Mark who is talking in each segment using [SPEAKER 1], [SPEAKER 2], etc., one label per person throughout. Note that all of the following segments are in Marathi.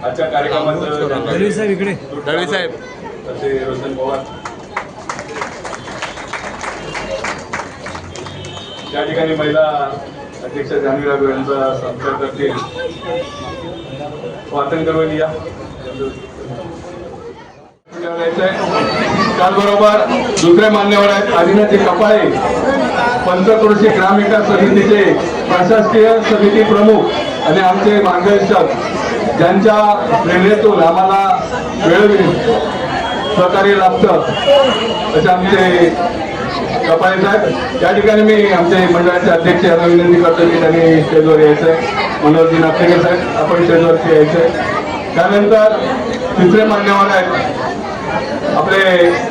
[SPEAKER 1] आजच्या कार्यक्रमाचं
[SPEAKER 2] दळवी साहेब इकडे
[SPEAKER 3] दळवी साहेब
[SPEAKER 1] तसे रोशन पवार या ठिकाणी महिला अध्यक्ष जान्हवी राघव यांचा सत्कार करतील. वाचन करून या. त्याचबरोबर दुसरे मान्यवर आहेत आदिनाथ कपाळे, पंचक्रोशी ग्रामविकास समितीचे प्रशासकीय समिती प्रमुख आणि आमचे मार्गदर्शक, ज्यांच्या प्रेरणेतून आम्हाला वेळोवेळी सहकार्य लाभतं असे आमचे कपाळे साहेब. या ठिकाणी मी आमचे मंडळाचे अध्यक्ष यांना विनंती करतो की त्यांनी स्टेजवर यायचंय. मनोहरजी नागठेकर साहेब, आपण स्टेजवरती यायचंय. त्यानंतर तिसरे मान्यवर आहेत आपले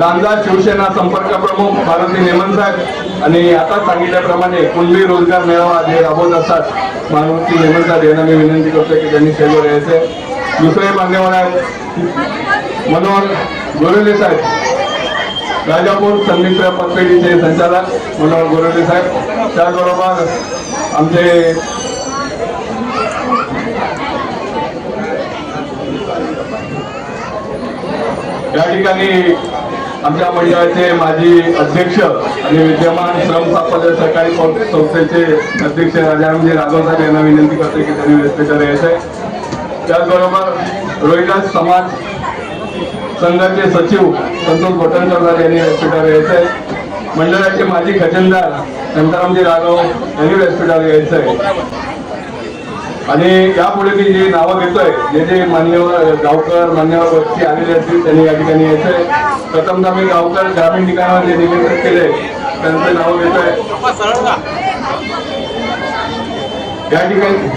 [SPEAKER 1] लांजा शिवसेना संपर्क प्रमुख भारती नेमन साहेब, आणि आता सांगितल्याप्रमाणे कुणबी रोजगार मेळावा जे राबवत असतात मारुती नेमन साहेब यांना मी विनंती करतो की त्यांनी स्टेजवर यायचे. दुसरे मान्यवर आहेत मनोहर गोरेले साहेब, राजापूर संमिश्र पतपेढीचे संचालक मनोहर गोरेले साहेब. त्याचबरोबर आमचे या ठिकाणी आमच्या मंडळाचे माजी अध्यक्ष आणि विद्यमान श्रम साफल्य सहकारी संस्थेचे अध्यक्ष राजारामजी राघव साहेब यांना विनंती करते की त्यांनी व्यासपीठावर यायचंय. त्याचबरोबर रोहिदास समाज संघाचे सचिव संतोष भटनकर यांनी व्यासपीठावर यायचंय. मंडळाचे माजी खजिनदार शांतारामजी राघव यांनी व्यासपीठावर यायचंय. आणि यापुढे मी जी नावं घेतोय, जे जे मान्यवर गावकर मान्यवर व्यक्ती आलेले असतील त्यांनी या ठिकाणी यायचंय. प्रथमतः मी गावकर ग्रामीण ठिकाणावर जे निमंत्रित केले त्यांचं नाव घेतोय. या ठिकाणी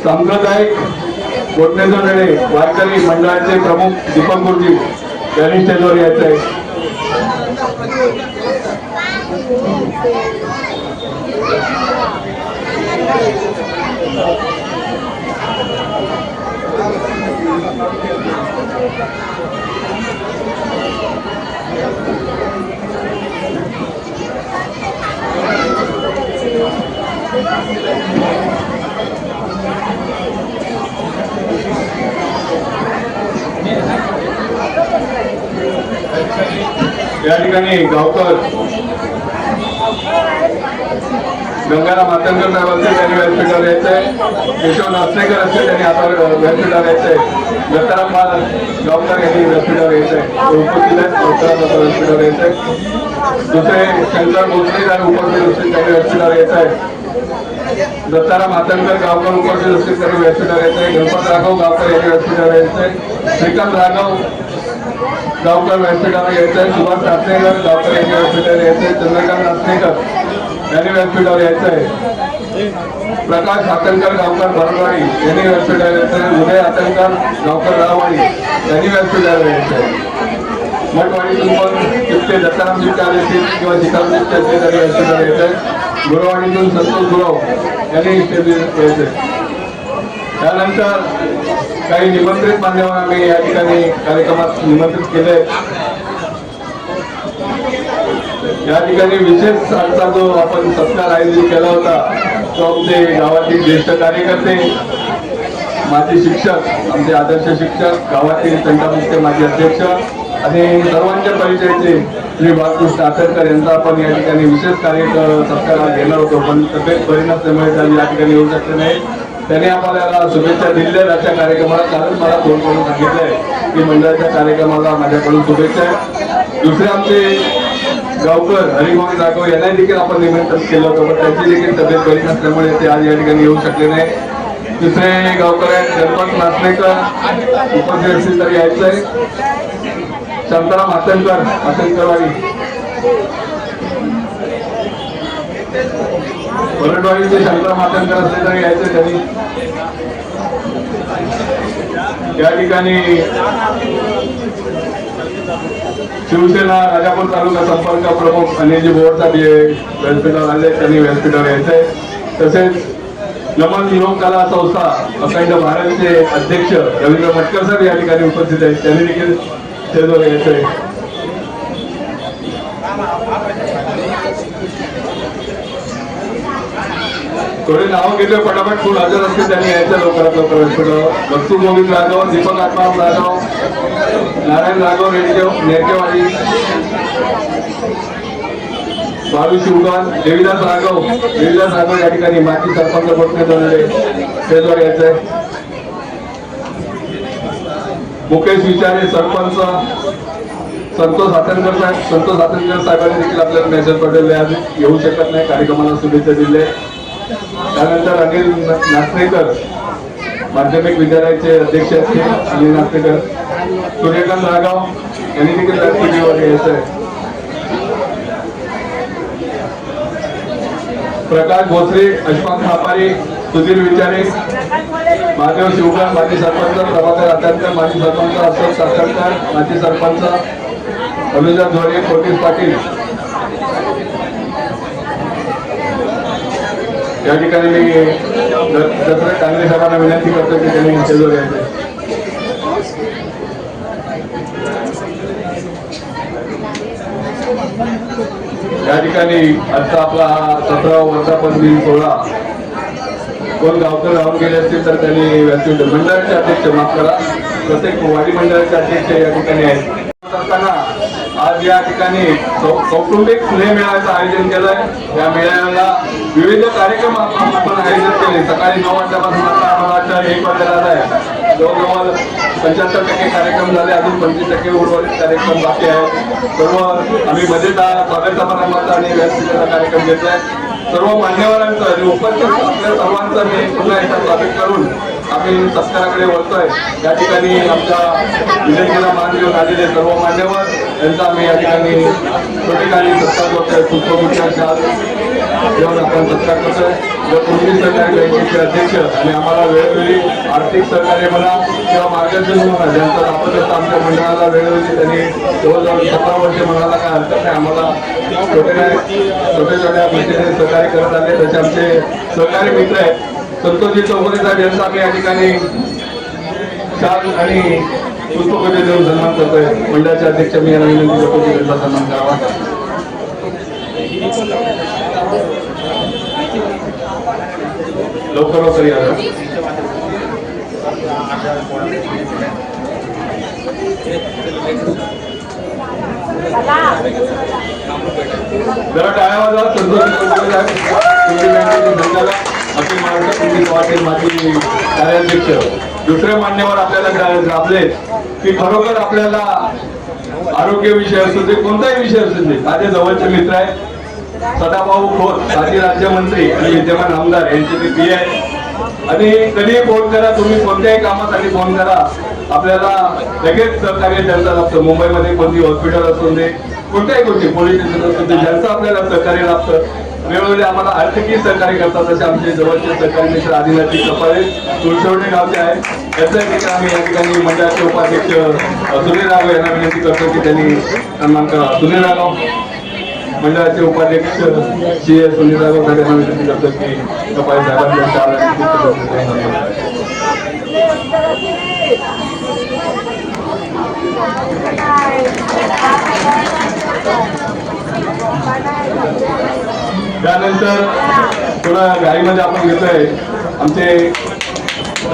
[SPEAKER 1] सांप्रदायिक गोठणेचे वारकरी मंडळाचे प्रमुख दीपक गुरुजी यांनी स्टेजवर यायचंय. या ठिकाणी गावकर गंगाराम मातंकर साहेब असतील त्यांनी व्यासपीठावर यायचंय. केशव नाचणेकर असतील त्यांनी आता व्यासपीठावर यायचंय. दत्ताराम पाल गावकर यांनी व्यासपीठावर यायचंय. उपस्थित आहेत व्यासपीठावर यायचंय. दुसरे शंकर भोसले आणि उपस्थित असतील त्यांनी व्यासपीठावर यायचंय. दत्ताराम मातंकर गावकर उपस्थित असतील त्यांनी व्यासपीठावर यायचंय. गणपत राघव गावकर यांनी व्यासपीठावर यायचंय. श्रीकांत राघव गावकर व्यासपीठावर यायचंय. सुभाष नाचणेकर गावकर यांनी व्यासपीठावर यायचंय. चंद्रकांत नाचणेकर यांनी व्यासपीठावर यायचंय. प्रकाश हातणकर गावकर भरवाडी यांनी व्यासपीठावर यायचंय. उदय हातणकर गावकर राहवाडी यांनी व्यासपीठावर यायचंय. मठवाडीतून पण तिथले दत्तारामजी चार असतील किंवा सीतारामजी असतील त्यांनी व्यासपीठावर यायचंय. गुरवाडीतून संतोष गुरव यांनी यायचंय. त्यानंतर काही निमंत्रित मान्यवर आम्ही या ठिकाणी कार्यक्रमात निमंत्रित केले. या ठिकाणी विशेष आजचा जो आपण सत्कार आयोजित केला होता तो आमचे गावातील ज्येष्ठ कार्यकर्ते, माजी शिक्षक, आमचे आदर्श शिक्षक, गावातील तंटामुक्त माजी अध्यक्ष आणि सर्वांच्या परिचयाचे श्री बाळकृष्ण आचरकर यांचा आपण या ठिकाणी विशेष सत्कार घेणार होतो, पण तब्येत बरी नसल्यामुळे त्यांनी या ठिकाणी येऊ शकले नाही. त्यांनी आपल्याला शुभेच्छा दिल्या आजच्या कार्यक्रमाला. कारण मला फोन करून सांगितलंय की मंडळाच्या कार्यक्रमाला माझ्याकडून शुभेच्छा आहे. दुसरे आमचे गावकर हरिभाऊ राघव यांना देखील आपण निमंत्रण केलं होतं, पण त्यांची देखील तब्येत बरी नसल्यामुळे ते आज या ठिकाणी येऊ शकले नाही. दुसरे गावकर आहेत गणपत नाचणेकर, उपस्थित असतील तरी यायचंय. शांताराम हातणकरवाडी परटवाडीचे शांताराम हातणकर असले तरी यायचे त्यांनी. या ठिकाणी शिवसेना राजापूर तालुका संपर्क प्रमुख अनिलजी बोरसाहेब व्यासपीठावर आले, त्यांनी व्यासपीठावर यायचंय. तसेच नमन लोक कला संस्था अखंड भारतचे अध्यक्ष रवींद्र मटकर साहेब या ठिकाणी उपस्थित आहेत, त्यांनी देखील स्टेजवर यायचंय. थोडी नावं घेतोय फटाफट फुल हजर असतील त्यांनी यायचं लवकरात लवकर व्यासपीठावर. वस्तू गोविंद राघव, दीपक आत्माराम राघव, नारायण राघव नेरकेवाडी, बाळू शिवगान, देवीदास राघव या ठिकाणी माजी सरपंच घोषणे झालेले स्टेजवर यायचंय. मुकेश विचारे सरपंच, संतोष हातनकर साहेबांनी देखील आपल्याला मेसेज पाठवले, आज येऊ शकत नाही, कार्यक्रमाला शुभेच्छा दिले. त्यानंतर अनिल नाचणेकर, माध्यमिक विद्यालयाचे अध्यक्ष असतील अनिल नाचणेकर. सूर्यकांत राघव यांनी देखील व्यासपीठावर यायचंय. प्रकाश भोसरे, अशफाक थापारी, सुधीर विचारे, महादेव शिवगान माजी सरपंच, प्रभाकर आचारकर माजी सरपंच, अशोक साखरकर माजी सरपंच, अनुजा धोरे, कोटीस पाटील या ठिकाणी मी दसरा काँग्रेस साहेबांना विनंती करतो की त्यांनी स्टेजवर यायचे. या ठिकाणी आजचा आपला 17वा वर्धापन दिन सोहळा कोण गावकर राहून गेले असतील तर त्यांनी व्यासपीठ मंडळाचे अध्यक्ष, माफ करा, प्रत्येक वाडी मंडळाचे अध्यक्ष या ठिकाणी आहेत. आज या ठिकाणी कौटुंबिक स्नेह मेळाव्याचं आयोजन केलंय. या मेळाव्याला विविध कार्यक्रम आपण आयोजित केले. सकाळी 9 वाजल्यापासून आता आम्हाला वाटतं 1 वाजलेला आहे. जवळजवळ 75% कार्यक्रम झाले, अजून 25% उर्वरित कार्यक्रम बाकी आहेत. सर्व आम्ही मजेदार स्वागत समारंभाचा आणि व्यासपीठाचा कार्यक्रम घेतलाय. सर्व मान्यवरांचं आणि उपस्थित आपल्या सर्वांचं मी पुन्हा एकदा स्वागत करून आम्ही सत्काराकडे वळतोय. या ठिकाणी आमच्या विजयला मान घेऊन आलेले सर्व मान्यवर यांचा आम्ही या ठिकाणी छोटेखानी सत्कार करतोय. पुष्पगुच्छ जेव्हा आपण सत्कार करतोय. कृषी सहकारी बँकेचे अध्यक्ष आणि आम्हाला वेळोवेळी आर्थिक सहकार्य म्हणा किंवा मार्गदर्शन म्हणा ज्यांचा लाभत असतं आमच्या मंडळाला वेळोवेळी त्यांनी जवळजवळ 17 वर्ष म्हणायला काय हरकत नाही. आम्हाला छोट्या गोष्टीने सहकार्य करत आले. तसे आमचे सहकारी मित्र आहेत संतोषजी चौगुले साहेब यांचा आम्ही या ठिकाणी शाल आणि पुष्पगुच्छ देऊन सन्मान करतोय. मंडळाचे अध्यक्ष मी यांना विनंती करतो की त्यांचा सन्मान करावा. लवकर या. जरा टाळ्या वाजवा. अखिल महाराष्ट्र पोलीस वाटेल माजी कार्याध्यक्ष. दुसरे मान्यवर आपल्याला लाभले की खरोखर आपल्याला आरोग्य विषय असू दे कोणताही विषय असू दे. माझे जवळचे मित्र आहेत सदाभाऊ खोत, माजी राज्यमंत्री आणि विद्यमान आमदार यांचे ते पी आहे. आणि कधीही फोन करा, तुम्ही कोणत्याही कामासाठी फोन करा, आपल्याला लगेच सहकार्य त्यांचा लागतं. मुंबईमध्ये कोणती हॉस्पिटल असू दे, कोणत्याही गोष्टी पोलीस स्टेशन असू दे, ज्यांचं आपल्याला सहकार्य लागतं. वेळोवेळी आम्हाला आर्थिकही सहकार्य करतात. असे आमचे जवळचे सहकारी मित्र आदिनाथजी कपाळे तुळशेवडे गावचे आहेत. याचा ठिकाणी आम्ही या ठिकाणी मंडळाचे उपाध्यक्ष सुनील राघव यांना विनंती करतो की त्यांनी सन्मान करा. सुनील राघव मंडळाचे उपाध्यक्ष श्री सुनील राघव साहेब यांना विनंती करतो की कपाळे साहेबांच्या त्यानंतर थोडं गाडीमध्ये आपण घेतोय आमचे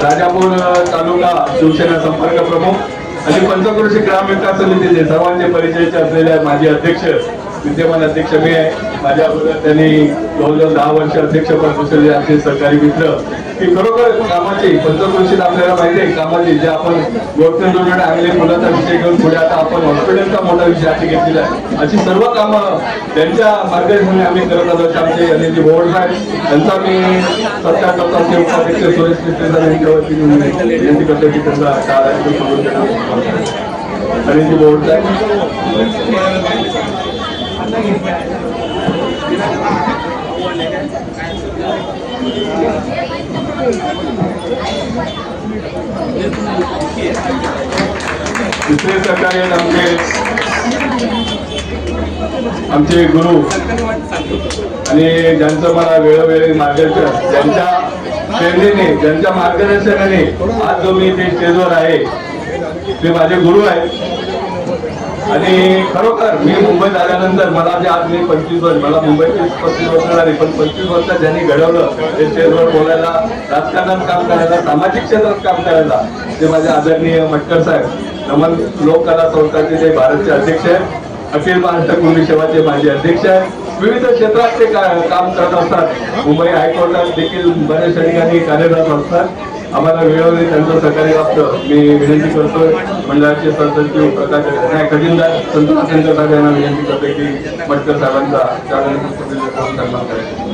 [SPEAKER 1] राजापूर तालुका शिवसेना संपर्क प्रमुख आणि पंचक्रोशी ग्रामविकास समितीचे सर्वांचे परिचयाचे असलेले माझे अध्यक्ष विद्यमान अध्यक्ष मी आहे. माझ्या अगोदर त्यांनी जवळजवळ 10 वर्ष अध्यक्षपद दुसरे आमचे सहकारी मित्र की खरोखर कामाची पंचक्रोशीत आपल्याला माहिती आहे कामाची जे आपण गोरखनाथ आणले मुलाचा विषय घेऊन पुढे आता आपण हॉस्पिटलचा मोठा विषय हाती घेतलेला आहे. अशी सर्व कामं त्यांच्या मार्गदर्शनाने आम्ही करत आलो. आमचे अनिलजी बोर्ड साहेब त्यांचा मी सत्कार करतो. आमचे उपाध्यक्ष सुरेश मिस्त्री यांच्या वतीने विनंती करतो की त्यांचा काळाची सोडून देणार. अनिलजी बोर्ड साहेब दुसरे सहकारी आमचे गुरु आणि ज्यांचं मला वेळोवेळी मार्गदर्शन ज्यांच्या प्रेरणेने ज्यांच्या मार्गदर्शनाने आज जो मी ते स्टेजवर आहे ते माझे गुरु आहेत. आणि खरोखर मी मुंबईत आल्यानंतर मला जे आज मी 25 वर्ष, मला मुंबईत 35 वर्ष झाली, पण 25 वर्षात ज्यांनी घडवलं ते स्टेजवर बोलायला, राजकारणात काम करायला, सामाजिक क्षेत्रात काम करायला, ते माझे आदरणीय मटकर साहेब, नमन लोककला संस्थाचे ते भारतचे अध्यक्ष आहेत, अखिल महाराष्ट्र कुणबी सेवाचे माजी अध्यक्ष आहेत, विविध क्षेत्रात ते काम करत असतात, मुंबई हायकोर्टात देखील बऱ्याच ठिकाणी कार्यरत असतात. आम्हाला वेळोवेळी त्यांचं सहकार्य लाभतं. मी विनंती करतोय मंडळाचे सदस्य प्रकाश खजिनदार संतोष शंकर साहेब यांना विनंती करतोय की मटकर साहेबांचा सन्मान करायचा.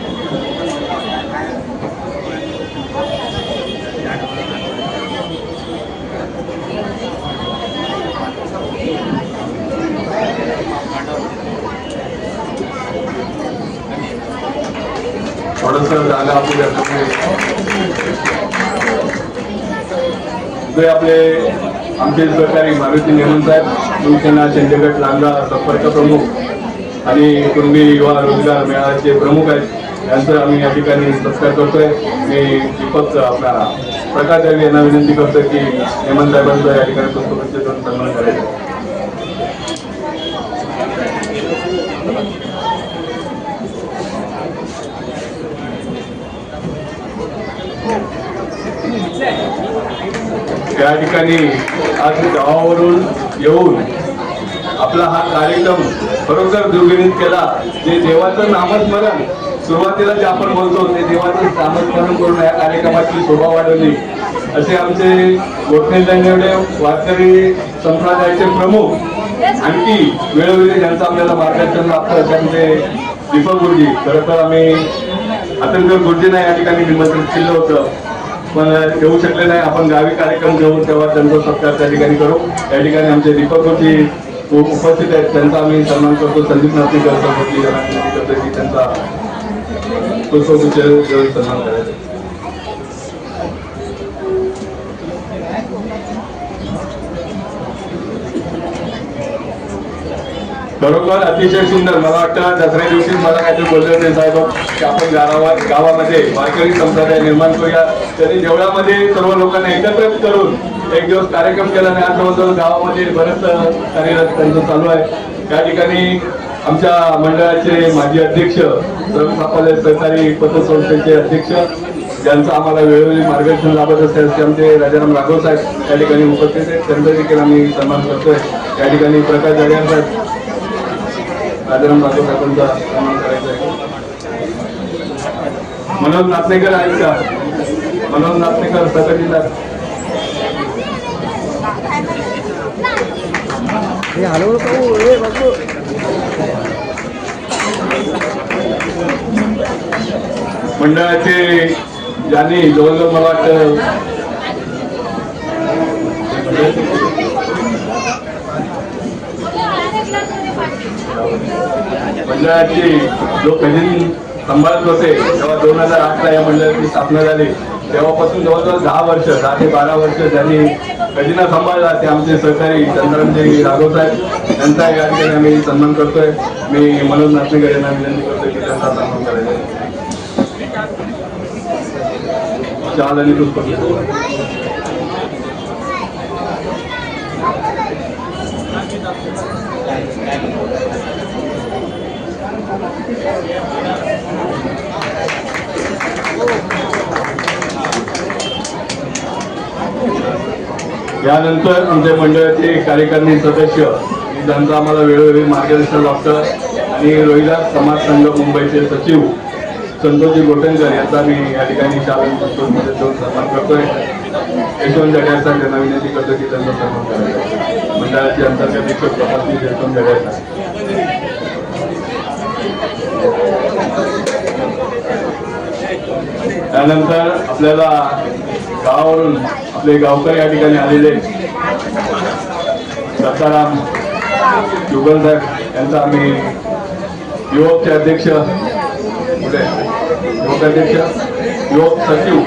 [SPEAKER 1] थोडस जागा आपली आपले आमचे सहकारी मारुती नेमन साहेब, शिवसेना चंदगड लांजा संपर्क प्रमुख आणि कुणबी युवा रोजगार मेळाव्याचे प्रमुख आहेत, यांचं आम्ही या ठिकाणी सत्कार करतोय. मी दीपक आपला प्रकाश साहेब यांना विनंती करतोय की नेमन साहेबांचा या ठिकाणी पुष्पगुच्छ देऊन सन्मान करायचा. त्या ठिकाणी आज गावावरून येऊन आपला हा कार्यक्रम खरोखर दुर्गणित केला. जे देवाचं नामस्मरण सुरुवातीला जे आपण बोलतो ते देवाचं नामस्मरण करून या कार्यक्रमाची शोभा वाढवली, असे आमचे गोठणे दंडवडे वारकरी संप्रदायाचे प्रमुख आणखी वेळोवेळी ज्यांचं आपल्याला मार्गदर्शन लाभतं असे आमचे दीपक गुरुजी. खरं तर आम्ही अतंकर गुरुजींना या ठिकाणी निमंत्रित केलं होतं, पण येऊ शकले नाही. आपण गावी कार्यक्रम घेऊन तेव्हा त्यांचा सत्कार त्या ठिकाणी करू. या ठिकाणी आमचे दीपक गुरुजी उपस्थित आहेत, त्यांचा आम्ही सन्मान करतो. संदीप नाथीकर सरपंच यांना विनंती करतो की त्यांचा पुष्पगुच्छ देऊन सन्मान करायचा. खरोखर अतिशय सुंदर. मला वाटतं दसऱ्या दिवशी मला काहीतरी बोलले होते साहेब की आपण गावामध्ये वारकरी संप्रदाय निर्माण करूया. त्यांनी देवळामध्ये सर्व लोकांना एकत्रित करून एक दिवस कार्यक्रम केला आणि आज जवळजवळ गावामध्ये बरंच कार्यरत त्यांचं चालू आहे. त्या ठिकाणी आमच्या मंडळाचे माजी अध्यक्ष, सहकारी पतसंस्थेचे अध्यक्ष, ज्यांचं आम्हाला वेळोवेळी मार्गदर्शन लाभत असते असे आमचे राजाराम राघव साहेब त्या ठिकाणी उपस्थित आहेत. त्यांचा देखील आम्ही सन्मान करतोय. या ठिकाणी प्रकाश जाडे साहेब, राजाराम राघव साहेबांचा सन्मान करायचा आहे. मनोज नाथनेकर आहेत का? मनोज नाथनेकर सकटीदार. मंडळाचे ज्यांनी जवळजवळ मला वाटतं मंडळाची जो खजिन सांभाळत होते तेव्हा 2008ला या मंडळाची स्थापना झाली. तेव्हापासून जवळजवळ 10 ते 12 वर्ष ज्यांनी खजिना सांभाळला ते आमचे सहकारी चंद्रामजी राघव साहेब, त्यांचा या ठिकाणी आम्ही सन्मान करतोय. मी मनोज नाथनेकर यांना विनंती करतोय की त्यांचा सन्मान करायचा. चाल आणि पुष्पगुच्छ. यानंतर आमच्या मंडळाचे कार्यकारिणी सदस्य, ज्यांचं आम्हाला वेळोवेळी मार्गदर्शन लाभतं, आणि रोहिदास समाज संघ मुंबईचे सचिव संतोषजी गोटणकर यांचा मी या ठिकाणी शाळेमध्ये देऊन सन्मान करतोय. यशवंत जड्यार साहेब यांना विनंती करतो की त्यांचा सन्मान करायचा. मंडळाचे अंतर्गत एक प्रमुख यशवंत जड्यार साहेब. त्यानंतर आपल्याला गावावरून आपले गावकरी या ठिकाणी आलेले दत्ताराम जुगल साहेब यांचा आम्ही युवकचे अध्यक्ष, युवक सचिव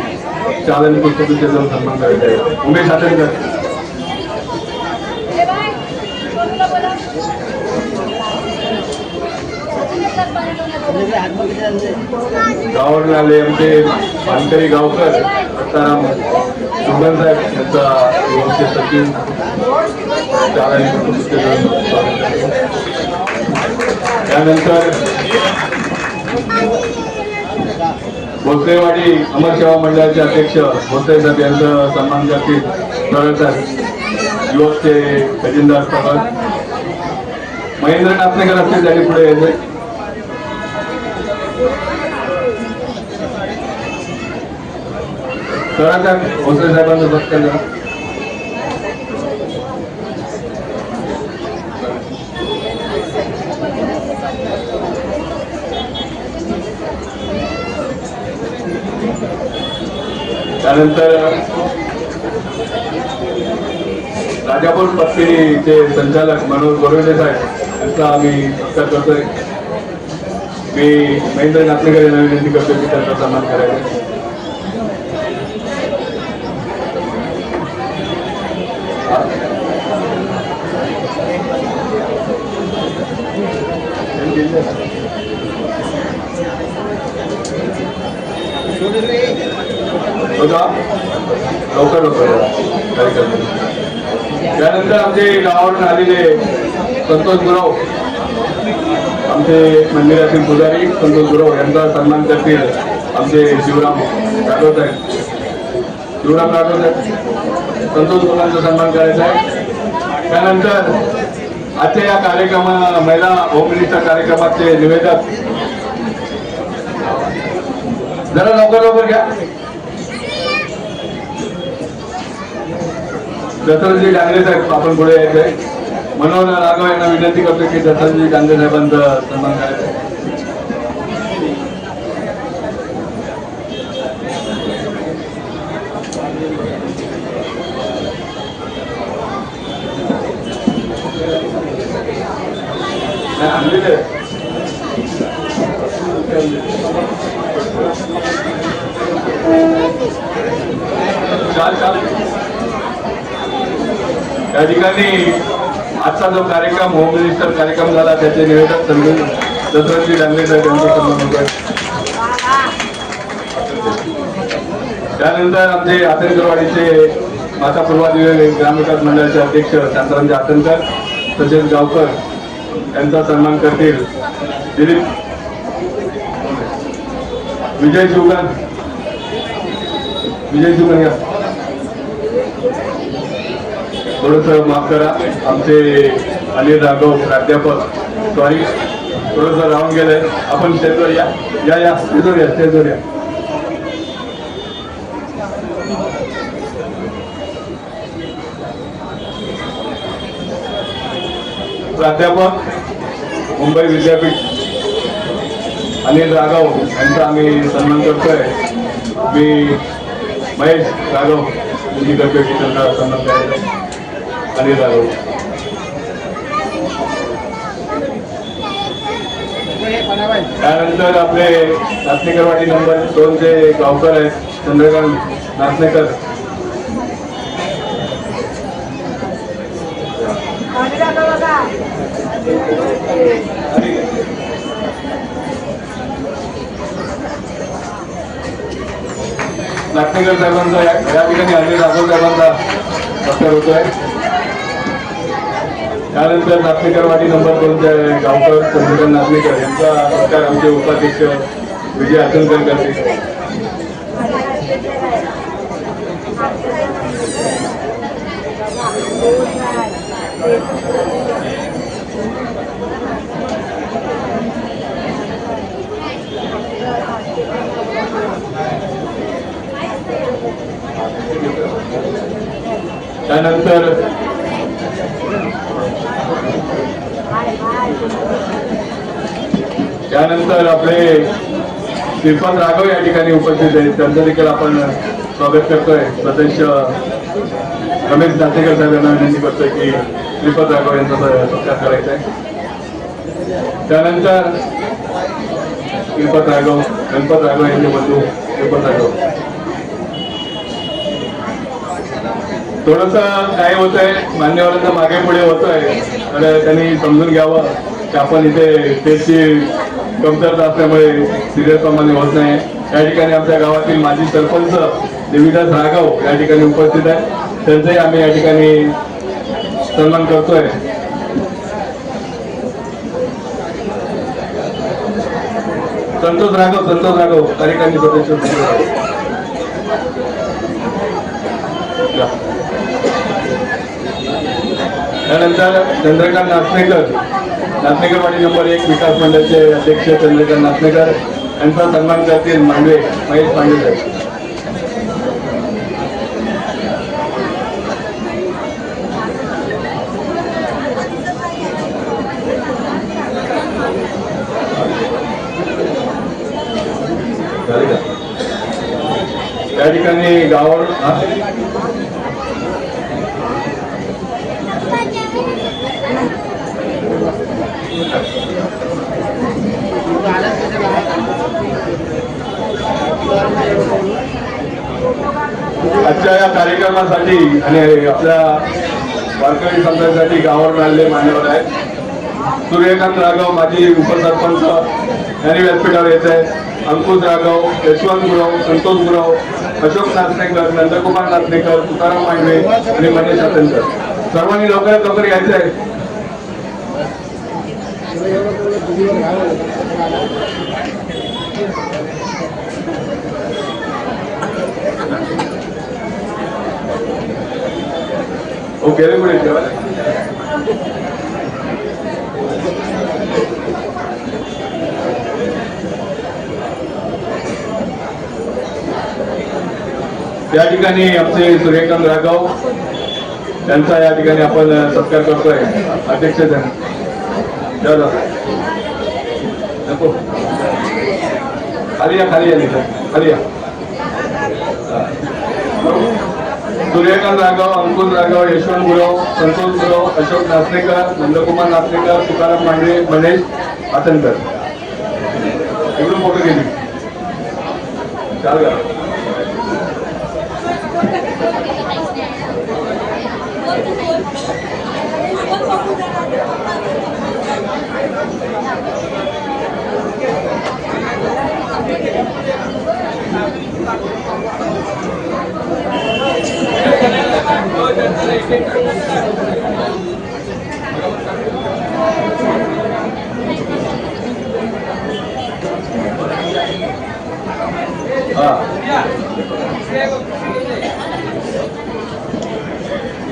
[SPEAKER 1] चालन पुस्तकाचे जाऊन सन्मान करायचे आहे. उमेश आटणकर. गावावरून आले आमचे वानकरी गावकर दत्ताराम जुगल साहेब यांचा युवकचे सचिव. शाळा आणि पुस्तके देऊन स्वागत करतो. त्यानंतर भोसलेवाडी अमर सेवा मंडळाचे अध्यक्ष भोसले साहेब यांचा सन्मान करतील प्रवर्तक युवकचे खजिनदार प्रभाग महेंद्र नाथनेकर असतील त्यांनी पुढे यायचे. प्रवर्तक भोसले साहेबांचा सत्कार करा. त्यानंतर राजापूर पत्नीचे संचालक मनोज गोरवडे साहेब यांचा आम्ही सत्कार करतोय. मी महेंद्र नाथनेकर यांना विनंती करतो की त्यांचा सन्मान करायचा. लवकर लवकर कार्यक्रम. त्यानंतर आमचे गावावरून आलेले संतोष गुरव आमचे मंदिरातील पुजारी संतोष गुरव यांचा सन्मान करतील आमचे शिवराम राठोड साहेब. शिवराम राठोड साहेब संतोष गुरवांचा सन्मान करायचा आहे. त्यानंतर आजच्या या महिला होम मिनिस्टर कार्यक्रमाचे निवेदक जरा लवकर लवकर घ्या. दत्तजी डांगरे साहेब आपण पुढे यायचंय. मनोहर राघव यांना विनंती करतो की दत्तजी डांगरे साहेबांचा सन्मान करायचा आहे. या ठिकाणी आजचा जो कार्यक्रम होम मिनिस्टर कार्यक्रम झाला त्याचे निवेदक दत्तजी डांगरे साहेब यांचा सन्मान होतोय. त्यानंतर आमचे आतंकवाडीचे माता पूर्वादिवे ग्रामविकास मंडळाचे अध्यक्ष शांतारामजी आतंकर तसेच गावकर यांचा सन्मान करतील दिलीप विजय शिवगण या. थोडस माफ करा आमचे अनिल राघव प्राध्यापक सॉरी थोडस राहून गेलंय. आपण स्टेजवर या स्टेजवर या. प्राध्यापक मुंबई विद्यापीठ अनिल राघव यांचा आम्ही सन्मान करतोय. मी महेश राघव यांच्यातर्फे त्यांचा सन्मान करायचा. अनिल राघव. त्यानंतर आपले नाथनेकरवाडी नंबर 2 चे गावकर आहेत चंद्रकांत नाथनेकर. नाथनेकर साहेबांचा या ठिकाणी अनिल राघव साहेबांचा सत्कार होतोय. त्यानंतर नाथनेकरवाडी नंबर 2 चे गावकर चंद्रकांत नाथनेकर यांचा सत्कार आमचे उपाध्यक्ष विजय आचनकर करते. त्यानंतर आपले श्रीपाद राघव या ठिकाणी उपस्थित आहेत. त्यांचं देखील आपण स्वागत करतोय. सदस्य रमेश नाथेकर साहेब यांना विनंती करतोय की श्रीपाद राघव यांचा सत्कार करायचा आहे. त्यानंतर श्रीपाद राघव गणपत राघव यांचे बंधू श्रीपाद राघव. थोडस काय होतंय मान्यवरांना मागे पुढे होतोय तर त्यांनी समजून घ्यावं की आपण इथे स्टेजची कमतरता असल्यामुळे सिरियस प्रमाणे होत नाही. या ठिकाणी आमच्या गावातील माजी सरपंच देवीदास राघव या ठिकाणी उपस्थित आहे. त्यांचंही आम्ही या ठिकाणी सन्मान करतोय. संतोष राघव कार्यकारिणी सदस्य. त्यानंतर चंद्रकांत नाचनेकर वाडी नंबर 1 विकास मंडळाचे अध्यक्ष चंद्रकांत नाचनेकर यांचा सन्मान करतील महेश पांडे. या ठिकाणी गावावर आजच्या या कार्यक्रमासाठी आणि आपल्या वारकरी समाजासाठी गावावर आलेले मान्यवर आहेत. सूर्यकांत राघव माजी उपसरपंच यांनी व्यासपीठावर येत आहे. अंकुश राघव, यशवंत गुरव, संतोष गुरव, अशोक नाचनेकर, नंदकुमार नाचनेकर, तुकाराम मांडवे आणि मनीष आतनकर. सर्वांनी लवकरात लवकर यायचं आहे. ओके या ठिकाणी आमचे सूर्यकांत राघव त्यांचा या ठिकाणी आपण सत्कार करतोय. अध्यक्ष नको खाली या. सूर्यकांत राघव, अंकुश राघव, यशवंत गुरव, संतोष गुरव, अशोक नाचनेकर, नंदकुमार नाचनेकर, तुकाराम मांडवे, महेश आतनकर. इकडून फोटो घेतली चाल का.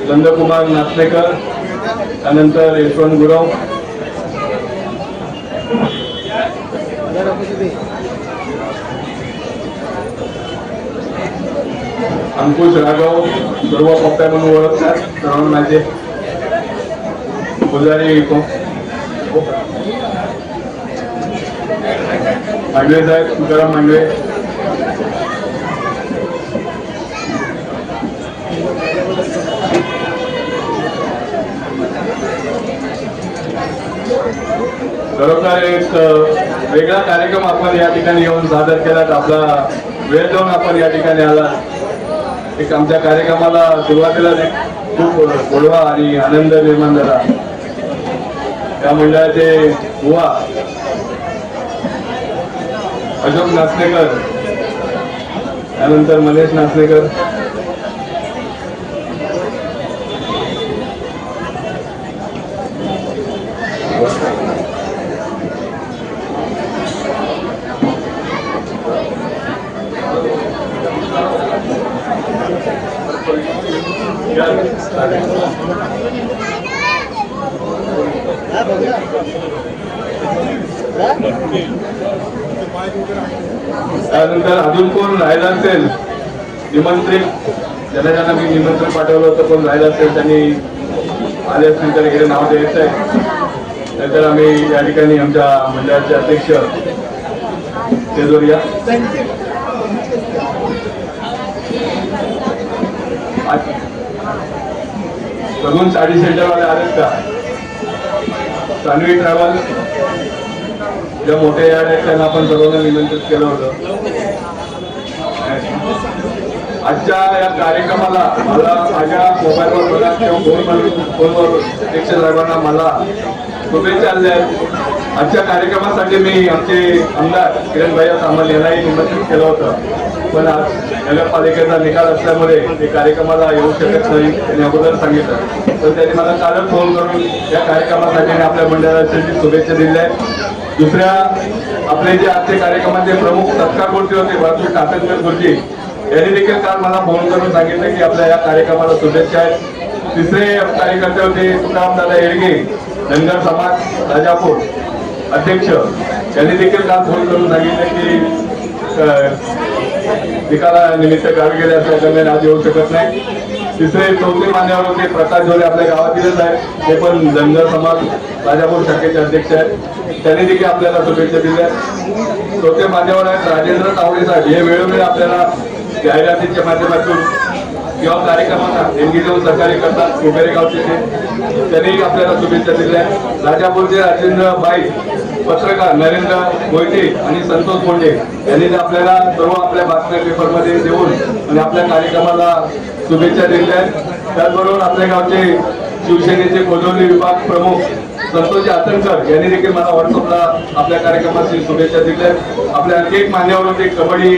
[SPEAKER 1] नंदकुमार नाचनेकर, त्यानंतर यशवंत गुरव, अंकुश राघव, सर्व पप्प्या म्हणून ओळखतात सर्वांना माझे पुजारी मांडवे साहेब, तुकाराम मांडवे. खरोखर एक वेगळा कार्यक्रम आपण या ठिकाणी येऊन सादर केला. आपला वेळ देऊन आपण या ठिकाणी आला. एक आमच्या कार्यक्रमाला सुरुवातीला खूप गोडवा आणि आनंद निर्माण झाला. त्या मंडळाचे बुवा अशोक नाचनेकर, त्यानंतर मनीष नाचनेकर, त्यानंतर अजून कोण राहिला असेल निमंत्रित, ज्यांना मी निमंत्रण पाठवलं होतं, कोण राहिला असेल त्यांनी आले असतील तर इकडे नाव द्यायचं आहे. नंतर आम्ही या ठिकाणी आमच्या मंडळाचे अध्यक्ष तेजोरिया, सगून साडी सेंटरवाले आलेत का? सानवी ट्रॅव्हल, ज्या मोठ्या यार्ड आहेत त्यांना आपण सर्वांना निमंत्रित केलं होतं. आजच्या या कार्यक्रमाला मला माझ्या मोबाईलवर बघा किंवा फोनवर अध्यक्ष साहेबांना मला शुभेच्छा आल्या आहेत. आजच्या कार्यक्रमासाठी मी आमचे आमदार किरणभाई सामंत यांनाही निमंत्रित केलं होतं, पण आज नगरपालिकेचा निकाल असल्यामुळे ते कार्यक्रमाला येऊ शकत नाही, त्यांनी अगोदर सांगितलं. तर त्यांनी मला कालच फोन करून या कार्यक्रमासाठी आणि आपल्या मंडळासाठी शुभेच्छा दिल्या आहेत. दुसऱ्या आपले जे आजचे कार्यक्रमाचे प्रमुख सत्कार मूर्ती होते वासू टाकणकर गुरुजी यांनी देखील काल मला फोन करून सांगितलं की आपल्या या कार्यक्रमाला शुभेच्छा आहेत. तिसरे कार्यकर्ते होते तुकारामदादा येडगे धनगर समाज राजापूर अध्यक्ष यांनी देखील काल फोन करून सांगितलं की निकाला निमित्त गावी गेले असल्यामुळे आज येऊ शकत नाही. तिसरे चौथे मान्यवर होते प्रकाश झोले आपल्या गावातीलच आहेत, ते पण धनगर समाज राजापूर शाखेचे अध्यक्ष आहेत, त्यांनी देखील आपल्याला शुभेच्छा दिल्या. चौथे मान्यवर आहेत राजेंद्र तावडे साहेब, हे वेळोवेळी आपल्याला जाहिरातीच्या माध्यमातून किंवा कार्यक्रमांना देणगी देऊन सहकार्य करतात. कोपेरे गावचे त्यांनी आपल्याला शुभेच्छा दिल्या. राजापूरचे राजेंद्र बाई पत्रकार नरेंद्र मोहिते आणि संतोष मोंडे यांनी आपल्याला सर्व आपल्या बातम्या पेपरमध्ये देऊन आणि आपल्या कार्यक्रमाला शुभेच्छा दिल्या आहेत. त्याचबरोबर आपल्या गावचे शिवसेनेचे कोल्हापूर विभाग प्रमुख संतोष आतंकर यांनी देखील मला व्हॉट्सअपला आपल्या कार्यक्रमाची शुभेच्छा दिल्या आहेत. आपल्या आणखी एक मान्यवर होते कबड्डी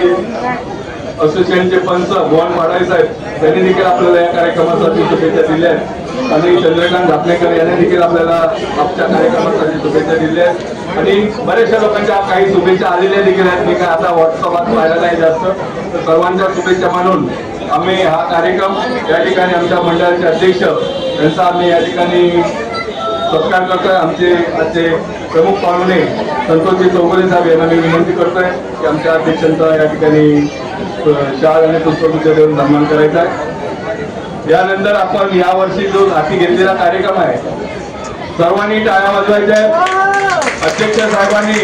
[SPEAKER 1] असोसिएशनचे पंच मोहन पाडाई साहेब, त्यांनी देखील आपल्याला या कार्यक्रमासाठी शुभेच्छा दिल्या आहेत. आणि चंद्रकांत घाटणेकर यांनी देखील आपल्याला आजच्या कार्यक्रमासाठी शुभेच्छा दिल्या आहेत. आणि बऱ्याचशा लोकांच्या काही शुभेच्छा आलेल्या देखील आहेत. मी काय आता व्हॉट्सअपात पाहिला नाही जास्त, तर सर्वांच्या शुभेच्छा मानून आम्ही हा कार्यक्रम या ठिकाणी आमच्या मंडळाचे अध्यक्ष यांचा आम्ही या ठिकाणी सत्कार करतोय. आमचे आजचे प्रमुख पाहुणे संतोषजी चौगुले साहेब यांना मी विनंती करतोय की आमच्या अध्यक्षांचा या ठिकाणी शाल आणि पुष्पगुच्छ देऊन सन्मान करायचा आहे. यानंतर आपण यावर्षी जो हाती घेतलेला कार्यक्रम आहे सर्वांनी टाळ्या वाजवायच्या आहेत. अध्यक्ष साहेबांनी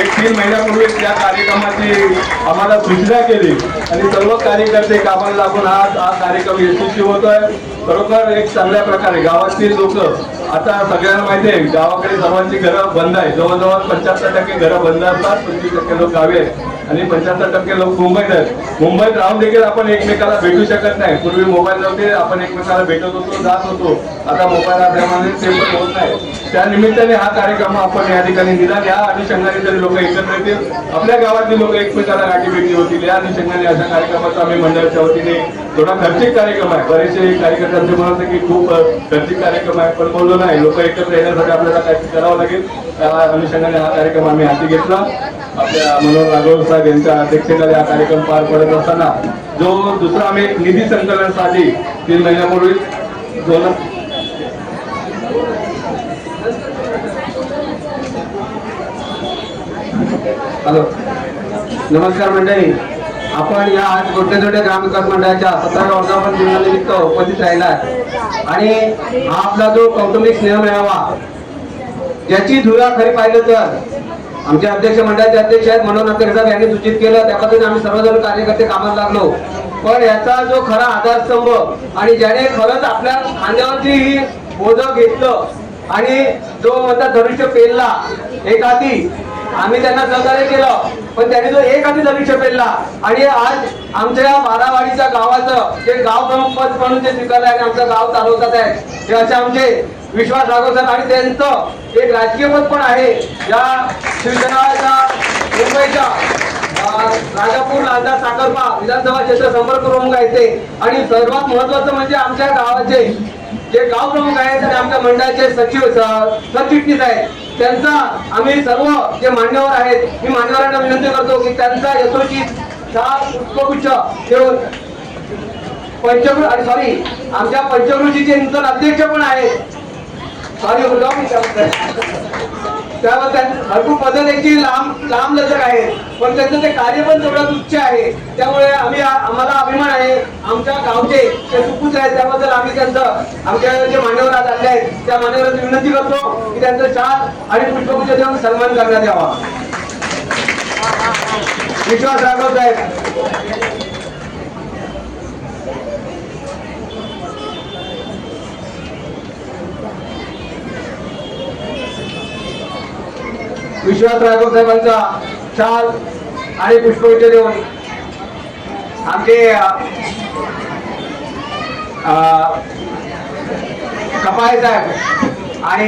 [SPEAKER 1] एक 3 महिन्यापूर्वीच या कार्यक्रमाची आम्हाला सूचना केली आणि सर्व कार्यकर्ते कामाला लागून हा कार्यक्रम यशस्वी होतोय. खरोखर एक चांगल्या प्रकारे गावातील लोक, आता सगळ्यांना माहिती आहे गावाकडे सर्वांची घरं बंद आहे, जवळजवळ 75% घरं बंद असतात, 25% लोक गावी आहेत आणि 75% लोक मुंबईत आहेत. मुंबईत राहून देखील आपण एकमेकाला भेटू शकत नाही. पूर्वी मोबाईल नव्हते, आपण एकमेकाला भेटत होतो, जात होतो. आता मोबाईल असल्यामुळे ते पण होत नाही. त्या निमित्ताने हा कार्यक्रम आपण या ठिकाणी दिला. या अनुषंगाने तरी लोक एकत्र येतील, आपल्या गावातील लोक एकमेकाला गाठी भेटी होतील. या अनुषंगाने अशा कार्यक्रमाचा आम्ही मंडळाच्या वतीने थोडा खर्चिक कार्यक्रम आहे. बरेचसे कार्यकर्त्यांचे म्हणत की खूप खर्चिक कार्यक्रम आहे, पण बोललो नाही, लोक एकत्र येण्यासाठी आपल्याला काहीतरी करावं लागेल. त्या अनुषंगाने हा कार्यक्रम आम्ही हाती घेतला. आपल्या मनोहर राघव साहेब यांच्या अध्यक्षतेखाली हा कार्यक्रम पार पडत असताना जो दुसरा आम्ही एक निधी संकलनासाठी 3 महिन्यापूर्वी
[SPEAKER 2] हॅलो, नमस्कार मंडळी. आपण या आज गोट्टेजोडे ग्रामविकास मंडळाच्या 17व्या वर्धापन दिनानिमित्त उपस्थित राहिला आणि हा आपला जो कौटुंबिक स्नेह मेळावा, ज्याची धुरा खरी पाहिलं तर आमचे अध्यक्ष मंडळाचे अध्यक्ष आहेत मनोहर साहेब यांनी सूचित केलं, त्या पद्धतीने आम्ही सर्वजण कार्यकर्ते कामाला लागलो. पण याचा जो खरा आधारस्तंभ आणि ज्याने खरंच आपल्या खांद्यावरती ही बोझं घेतलं आणि जो म्हणतात धनुष्य पेलला एक हाती, आम्ही त्यांना सहकार्य केलं, पण त्यांनी जो एक हाती धनुष्य पेलला आणि आज आमच्या बारावाडीच्या गावाचं जे गाव प्रमुख पद म्हणून ते स्वीकारलं आणि आमचं गाव चालवतात आहेत ते असे आमचे विश्वास राघव साहेब. आणि त्यांचं एक राजकीय पद पण आहे या शिवसेनेच्या मुंबईच्या राजापूर लांजा साखरपा विधानसभा क्षेत्र संपर्क प्रमुख आहेत ते. आणि सर्वात महत्वाचं म्हणजे आमच्या गावाचे जे गाव प्रमुख आहेत आणि आमच्या मंडळाचे सचिव सरचिटणीस आहेत, त्यांचा आम्ही सर्व जे मान्यवर आहेत, मी मान्यवरांना विनंती करतो की त्यांचा यशोचित पुष्पगुच्छ देऊन पंचकृ आणि सॉरी आमच्या पंचकृषीचे नूतन अध्यक्ष पण आहेत, सॉरी त्यावर भरपूर पद्धतीची लांब लचक आहे, पण त्यांचं ते कार्य पण तेवढंच उच्च आहे. त्यामुळे आम्हाला अभिमान आहे आमच्या गावचे ते सुपूत्र आहेत, त्याबद्दल आम्ही त्यांचं आमच्या जे मान्यवर आज आले आहेत त्या मान्यवरांची विनंती करतो की त्यांचं शाल आणि पुष्पगुच्छ देऊन सन्मान करण्यात यावा. विश्वास राघव साहेब. विश्वास राघव साहेबांचा शाल आणि पुष्पगुच्छ देऊन आमचे कपाळे साहेब आणि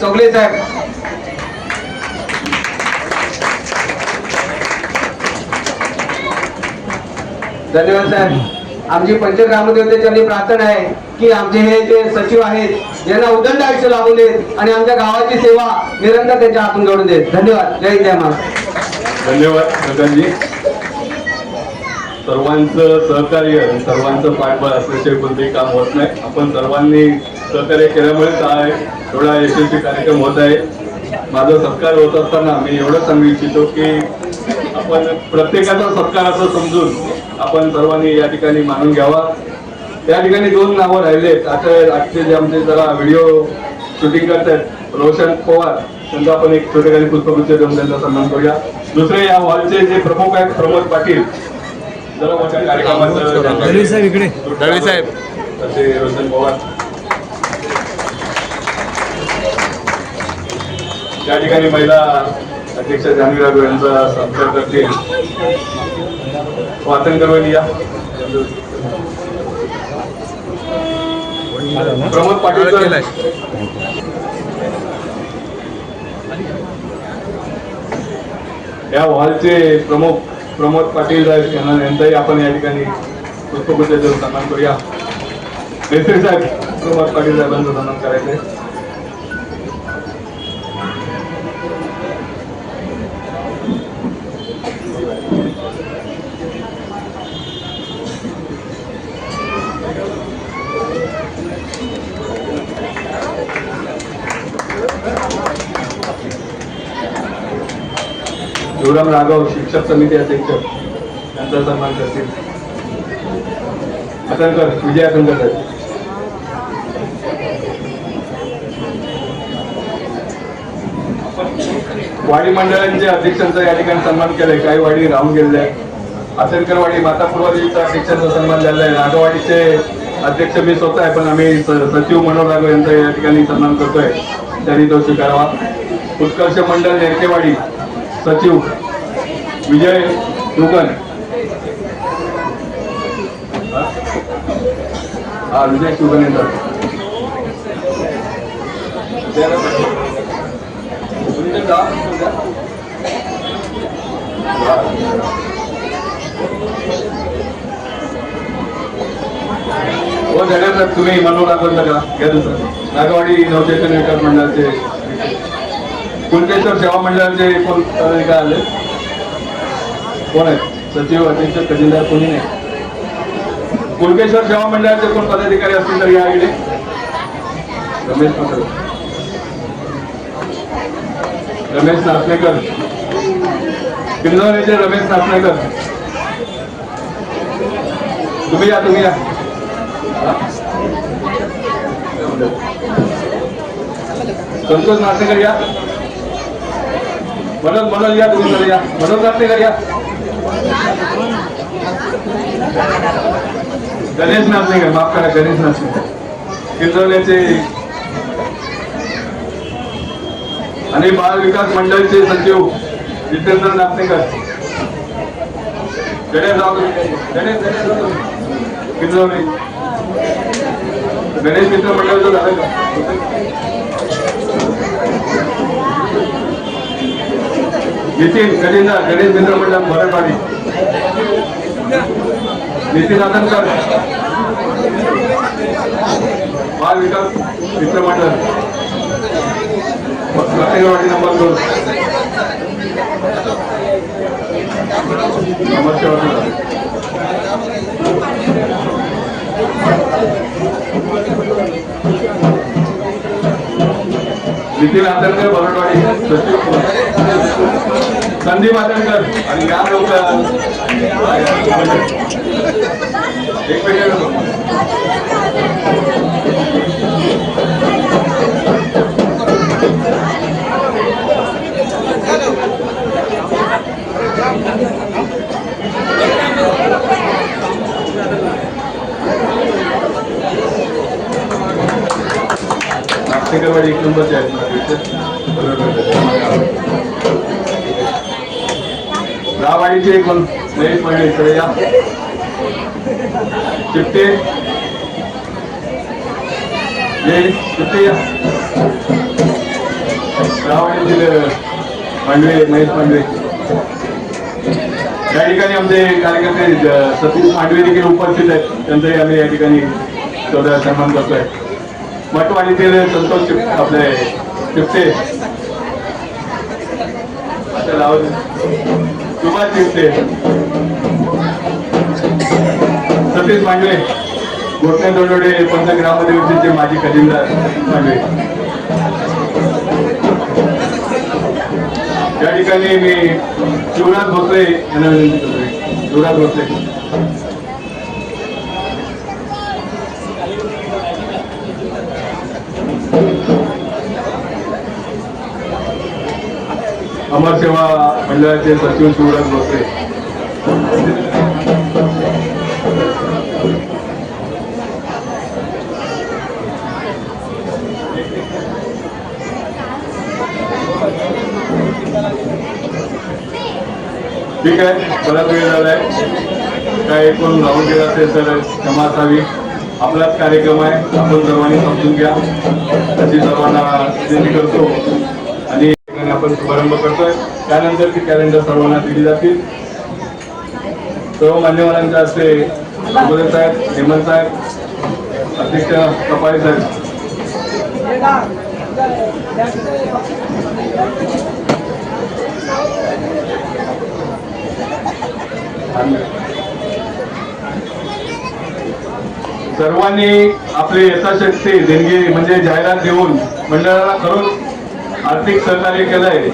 [SPEAKER 2] चौगले साहेब धन्यवाद साहेब. आमची पंचग्रामदेवतेच्या प्रार्थना आहे की आमचे हे जे सचिव आहेत यांना उदंड आयुष्य लावून देत आणि आमच्या गावाची सेवा निरंतर त्यांच्या हातून घडून देत. धन्यवाद. जय जय महाराज.
[SPEAKER 1] धन्यवाद गगनजी. सर्वांचं सहकार्य, सर्वांचं पाठबळ असल्याशिवाय कोणतेही काम होत नाही. आपण सर्वांनी सहकार्य केल्यामुळेच हा एवढा यशस्वी कार्यक्रम होत आहे. माझा सत्कार होत असताना मी एवढं सांगू इच्छितो की आपण प्रत्येकाचा सत्कार असं समजून आपण सर्वांनी या ठिकाणी मानून घ्यावा. त्या ठिकाणी 2 नावं राहिलेत. आता आजचे जे आमचे जरा व्हिडिओ शूटिंग करतात रोशन पवार, त्यांचा आपण एक छोटेखाली पुष्पगुच्छ देऊन त्यांचा सन्मान करूया. दुसरे या हॉलचे जे प्रमुख आहेत प्रमोद पाटील, जरा मोठ्या कार्यक्रमाचं
[SPEAKER 3] दळवी साहेब इकडे.
[SPEAKER 1] दळवी साहेब तसे रोशन पवार त्या ठिकाणी महिला अध्यक्ष जान्हवी राघव यांचा सत्कार करतील. वाचन करून या. प्रमोद पाटील या हॉलचे प्रमुख प्रमोद पाटील साहेब यांचाही आपण या ठिकाणी पुष्पगुच्छ देऊन सन्मान करूया. मेस्त्री साहेब प्रमोद पाटील साहेबांचा सन्मान करायचंय. शिवराम राघव शिक्षक समिती अध्यक्ष यांचा सन्मान करतील. अतंकर विजय अतंकर साहेब. वाडी मंडळांच्या अध्यक्षांचा या ठिकाणी सन्मान केलाय. काही वाडी राहून गेलेले आहेत. अतंकरवाडी माता पूर्वादेवीच्या अध्यक्षांचा सन्मान झालेला आहे. नागवाडीचे अध्यक्ष मी स्वतः आहे, पण आम्ही सचिव मनोहर राघव यांचा या ठिकाणी सन्मान करतोय, त्यांनी तो स्वीकारावा. उत्कर्ष मंडळ नेरकेवाडी सचिव विजय दुगन. हा विजय दुगन येतात. हो धन्यवाद. तुम्ही मनोहर राघवला का घ्या. दुसरं नागवाडी नवचैतन्य विकास मंडळाचे कुलकेश्वर सेवा मंडळाचे कोण पदाधिकारी आले? कोण आहेत? सचिव अध्यक्ष खजिनदार कोणी नाही. कुलकेश्वर सेवा मंडळाचे कोण पदाधिकारी असतील तर या इकडे. रमेश पत्र रमेश नाचणेकर किंजवण्याचे रमेश नाचणेकर तुम्ही या. तुम्ही या. संतोष नाचणेकर या. मनोज या. तुम्ही या. मनोज नाचणेकर या. गणेश नाचणेकर माफ करा. गणेश नाचणेकर किंजवल्याचे आणि बाल विकास मंडळाचे सचिव जितेंद्र नाचणेकर. गणेश किंजवले गणेश मित्र मंडळाचं झालं का? नितीन खजिनदार गणेश मित्र मंडळ भरडवाडी. नितीन आदनकर बाल विकास मित्र मंडळ वाटी नंबर 2. नमस्कार. नितीन आदनकर भरडवाडी सचिव. संदीप आदनकर आणि या लोक एकमेकांना नागसेकरवाडी 1 नंबरचे आहेत. रावाडीचे एक महेश पांडे इकडे या. चिपटे चिपटे या. रावाडीतील पांडवे महेश पांडवे. या ठिकाणी आमचे कार्यकर्ते सतीश मांडवे देखील उपस्थित आहेत, त्यांचाही आम्ही या ठिकाणी सन्मान करतोय. मठवाडीतील संतोष आपले चिपटे, सुभाष चिपटे, सतीश मांडवे, घोटणे दोडोडे पंच ग्रामदेवतेचे माजी खजिनदार मांडवे. या ठिकाणी मी शिवराज भोसले यांना विनंती करतोय. शिवराज भोसले, अमर सेवा मंडळाचे सचिव शिवराज भोसले. ठीक आहे, बराच वेळ झालाय, काय कोण राहून गेला असेल तर क्षमा असावी. आपलाच कार्यक्रम आहे, आपण सर्वांनी समजून घ्या अशी सर्वांना विनंती करतो. आणि आपण शुभारंभ करतोय. त्यानंतर ती कॅलेंडर सर्वांना दिली जातील. सर्व मान्यवरांच्या हस्ते सुबोध साहेब, हेमंत साहेब, अध्यक्ष कपाळे साहेब. सर्वांनी आपली यथाशक्ती देणगी म्हणजे जाहिरात देऊन मंडळाला खरोच आर्थिक सहकार्य केलंय.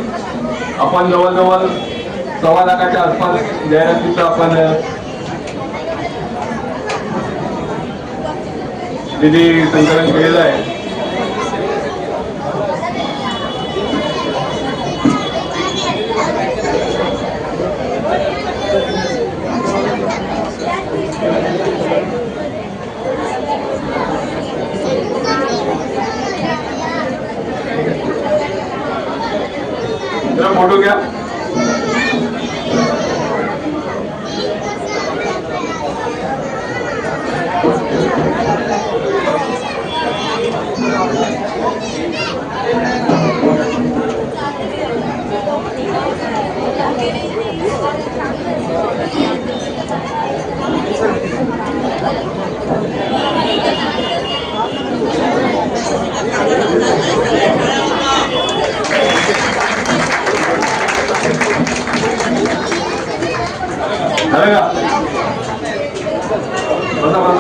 [SPEAKER 1] आपण जवळजवळ 1.25 लाखाच्या आसपास जाहिरातीचं आपण निधी संकलन केलेलं आहे. फोटो घ्या.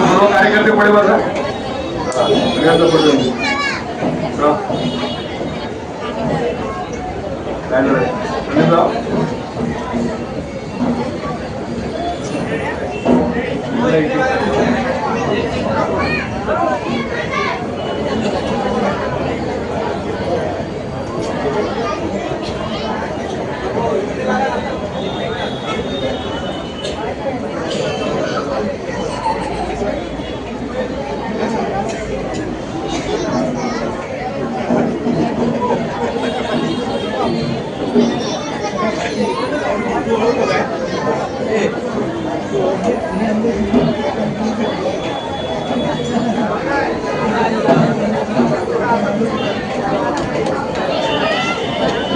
[SPEAKER 1] सर्व कार्यकर्ते पुढे बसा.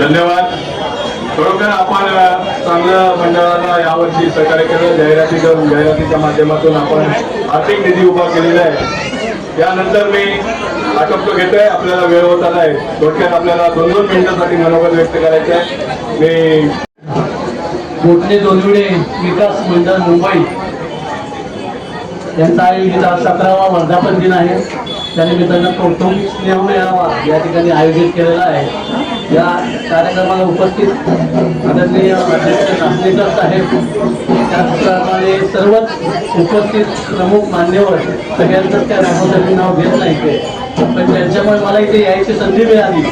[SPEAKER 1] धन्यवाद. खरोखर आपण चांगलं मंडळाला यावर्षी सहकार्य केलं. जाहिरातीच्या माध्यमातून आपण आर्थिक निधी उभा केलेला आहे. त्यानंतर मी आटोपतो घेतोय, आपल्याला वेळ होत आला आहे. थोडक्यात आपल्याला 2-2 मिनिटांसाठी मनोगत व्यक्त करायचं आहे. मी
[SPEAKER 3] घोटणे दोनवडे विकास मंडळ मुंबई यांचा आयोजित आज 17वा वर्धापन दिन आहे. त्यानिमित्तानं कौटुंबिक स्नेह मेळावा या ठिकाणी आयोजित केलेला आहे. या कार्यक्रमाला उपस्थित आदरणीय अध्यक्ष नासलेकर साहेब, त्याचप्रमाणे सर्वच उपस्थित प्रमुख मान्यवर, सगळ्यांचंच त्या नावासाठी नाव घेत नाही ते, पण त्यांच्यामुळे मला इथे यायची संधी मिळाली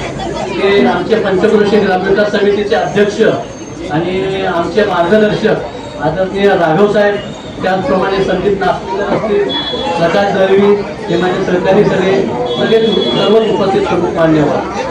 [SPEAKER 3] की आमचे पंचक्रोशी ग्रामविकास समितीचे अध्यक्ष आणि आमचे मार्गदर्शक आदरणीय राघव साहेब, त्याचप्रमाणे संदीप नागपूर असतील, प्रकाश दळवी, हे माझे सहकारी सगळे सर्वच उपस्थित प्रमुख मान्यवर.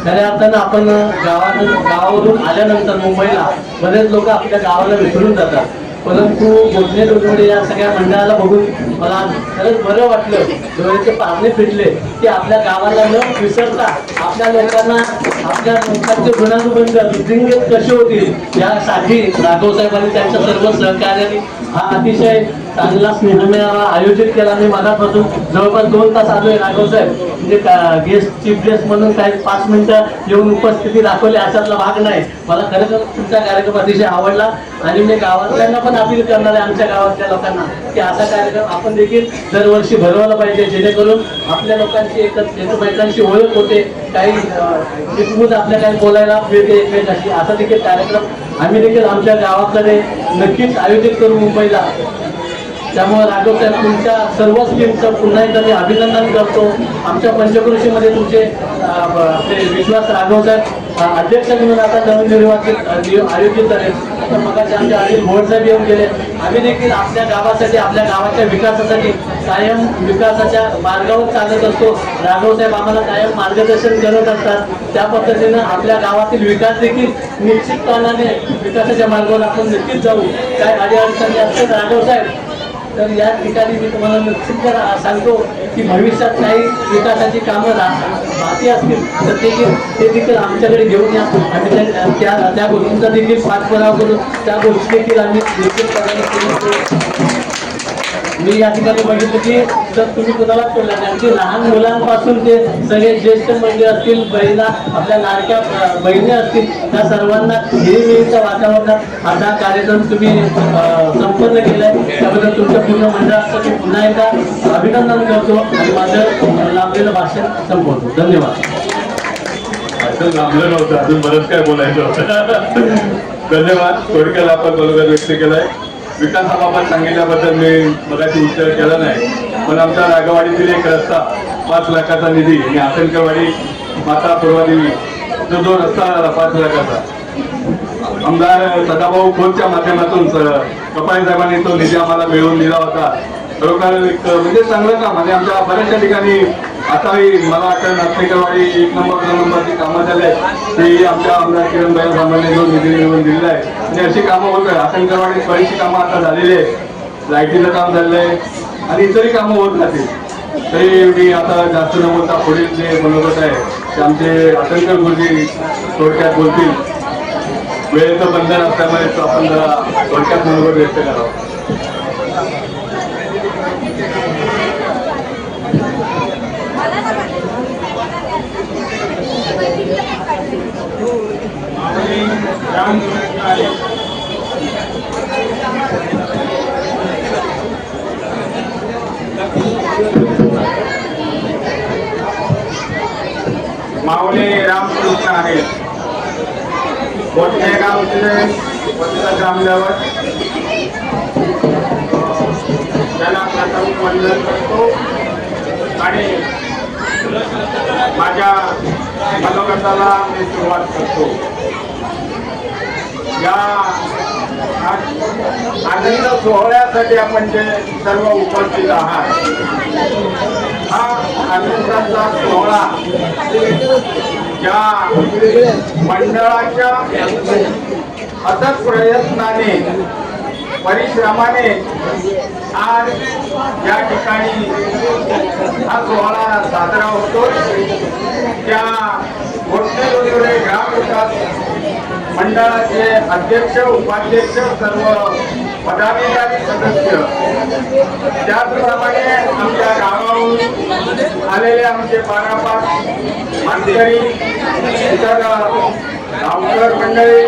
[SPEAKER 3] खऱ्या अर्थानं आपण गावावरून आल्यानंतर मुंबईला बरेच लोक आपल्या गावाला विसरून जातात, परंतु गोठणे डोंगरे या सगळ्या मंडळाला बघून मला खरंच बरं वाटलं, डोळ्याचे पारणे फिटले की आपल्या गावाला न विसरता आपल्या लोकांचे गुणानुबंध वृद्धिंगत कसे होतील यासाठी राघवसाहेबांनी त्यांच्या सर्व सहकार्याने हा अतिशय चांगला स्नेहमेळावा आयोजित केला. मी मगापासून जवळपास 2 तास आलोय. राघवसाहेब म्हणजे चीफ गेस्ट म्हणून काही 5 मिनिटं येऊन उपस्थिती दाखवली अशातला भाग नाही. मला खरंच तुमचा कार्यक्रम अतिशय आवडला आणि मी गावातल्यांना पण अपील करणार आहे, आमच्या गावातल्या लोकांना, की असा कार्यक्रम आपण देखील दरवर्षी भरवला पाहिजे, जेणेकरून आपल्या लोकांची एकमेकांची ओळख होते, काही हितगुज आपल्या काही बोलायला मिळते एकमेकांशी. असा देखील कार्यक्रम आम्ही देखील आमच्या गावाकडे नक्कीच आयोजित करू मुंबईला. त्यामुळे राघवसाहेब तुमच्या सर्व टीमचं पुन्हा एकदा मी अभिनंदन करतो. आमच्या पंचक्रोशीमध्ये तुमचे आपले विश्वास राघवसाहेब अध्यक्ष म्हणून आता नवनिर्वाचित आयोजित झाले. आता मगाशी आमचे अनिल भोरसाहेब येऊन गेले. आम्ही देखील आपल्या गावासाठी, आपल्या गावाच्या विकासासाठी कायम विकासाच्या मार्गावर चालत असतो. राघवसाहेब आम्हाला कायम मार्गदर्शन करत असतात. त्या पद्धतीनं आपल्या गावातील विकास देखील निश्चितपणाने विकासाच्या मार्गावर आपण नक्कीच जाऊ. काय अडीअडचणी असतात राघवसाहेब, तर या ठिकाणी मी तुम्हाला निश्चित सांगतो की भविष्यात काही विकासाची कामं बाकी असतील तर ते देखील आमच्याकडे घेऊन या. आम्ही त्या गोष्टींचा देखील पाठपुरावा करू, त्या गोष्टी देखील आम्ही निश्चित. मी या ठिकाणी बघितलं की तर तुम्ही कुणालाच बोलला नाही, अगदी लहान मुलांपासून ते सगळे ज्येष्ठ मंडळी असतील, बहिणा आपल्या लाडक्या बहिणी असतील, त्या सर्वांना नेहमीच्या वातावरणात हा कार्यक्रम तुम्ही संपन्न केलाय. त्याबद्दल तुमच्या पूर्ण मंडळाचं मी पुन्हा एकदा अभिनंदन करतो आणि माझं लाभलेलं भाषण संपवतो. धन्यवाद.
[SPEAKER 1] असं लांबलं नव्हतं, अजून बरंच काय बोलायचं होतं. धन्यवाद. थोडक्यात आपण बरोबर व्यक्त केलाय. विकासाबाबत सांगितल्याबद्दल मी मगाशी विचार केला नाही, पण आमच्या रागवाडीतील एक रस्ता 5 लाखाचा निधी आणि आसनकरवाडी माता पूर्वादेवी जो रस्ता झाला 5 लाखाचा, आमदार सदाभाऊ खोतच्या माध्यमातून कपाळे साहेबांनी तो निधी आम्हाला मिळवून दिला होता. खरोखर म्हणजे चांगलं काम आणि आमच्या बऱ्याचशा ठिकाणी आताही मला वाटतं नाचणेकरवाडी 1 नंबर 2 नंबरची कामं झाली आहेत, ती आमच्या आमदार किरणबाई साहेबांनी जो निधी मिळवून दिलेला आहे आणि अशी कामं होत आहे. आसनकरवाडीत बरीचशी कामं आता झालेली आहे, लाईटीचं काम झालेलं आहे आणि इतरही कामं होत राहतील. तरी मी आता जास्त न बोलता पुढील जे मनोगत आहे ते आमचे आसनकर गुरुजी थोडक्यात बोलतील. वेळेचं बंधन असल्यामुळे आपण जरा थोडक्यात मनोगत व्यक्त करावं.
[SPEAKER 4] माऊली रामकृष्ण आहेत. गोठणे गावचे ग्रामदेवत त्याला प्रथम वंदन करतो आणि माझ्या मनोगताला मी सुरुवात करतो. या आनंद सोहळ्यासाठी आपण जे सर्व उपस्थित आहात, हा आनंदाचा सोहळा ज्या मंडळाच्या अथक प्रयत्नाने परिश्रमाने आज या ठिकाणी हा सोहळा साजरा होतो, त्या गोठणे डोंगरे ग्राम विकास मंडळाचे अध्यक्ष, उपाध्यक्ष, सर्व पदाधिकारी, सदस्य, त्याचप्रमाणे आमच्या गावावरून आलेले आमचे पारापार मानकरी, इतर गावकर मंडळी,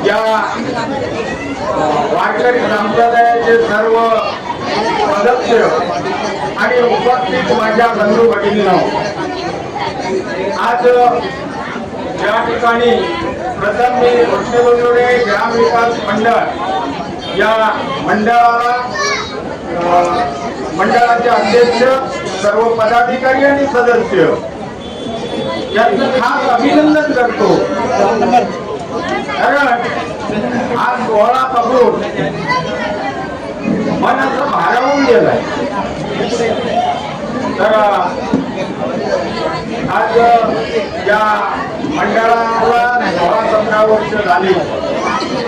[SPEAKER 4] या वारकरी संप्रदायाचे सर्व सदस्य आणि उपस्थित माझ्या बंधू भगिनींनो, आज या ठिकाणी प्रथम मी गोठणे डोंगरे ग्राम विकास मंडळ या मंडळाचे अध्यक्ष, सर्व पदाधिकारी आणि सदस्य यांचं खास अभिनंदन करतो. कारण हा सोहळा पकडून मन असं भारावून गेलाय. तर आज या मंडळाला 16-17 वर्ष झाली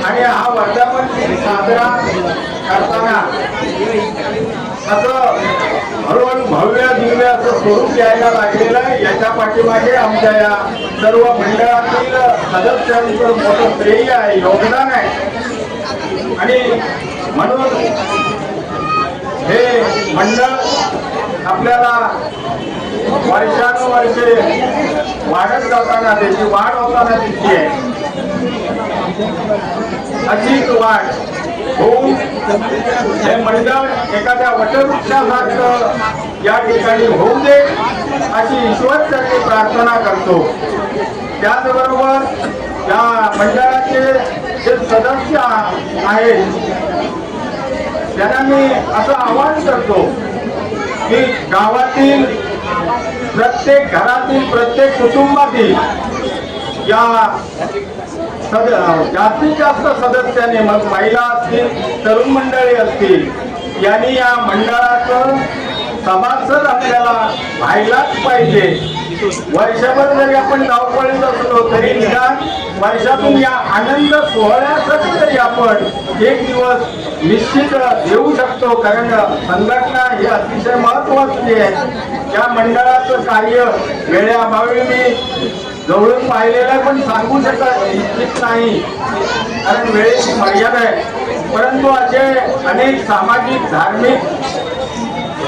[SPEAKER 4] आणि हा वर्धापन दिन साजरा करताना असं हळूहळू भव्य दिव्य असं स्वरूप यायला लागलेलं आहे. याच्या पाठीमागे आमच्या या सर्व मंडळातील सदस्यांचं मोठं श्रेय आहे, योगदान आहे. आणि म्हणून हे मंडळ आपल्याला वर्षानुवर्षे वाढत जाताना, त्याची वाढ होताना दिसते आहे. अशीच वाढ होऊन हे मंडळ एखाद्या वटवृक्षासारखं या ठिकाणी होऊ दे अशी ईश्वरचरणी प्रार्थना करतो. त्याचबरोबर या मंडळाचे जे सदस्य आहेत त्यांना मी असं आवाहन करतो की गावातील प्रत्येक घरातील, प्रत्येक कुटुंबातील या जास्तीत जास्त सदस्याने, मग महिला असतील, तरुण मंडळी असतील, यांनी या मंडळाचं सभासद आपल्याला व्हायलाच पाहिजे. वर्षभर जरी आपण धावपळीत असलो तरी निदान वर्षातून या आनंद सोहळ्यासाठी तरी आपण एक दिवस निश्चित देऊ शकतो. कारण संघटना ही अतिशय महत्वाची आहे. या मंडळाचं कार्य वेळेअभावी मी जवळून पाहिलेलं पण सांगू शकत इच्छित नाही, कारण वेळेची मर्यादा आहे. परंतु असे अनेक सामाजिक, धार्मिक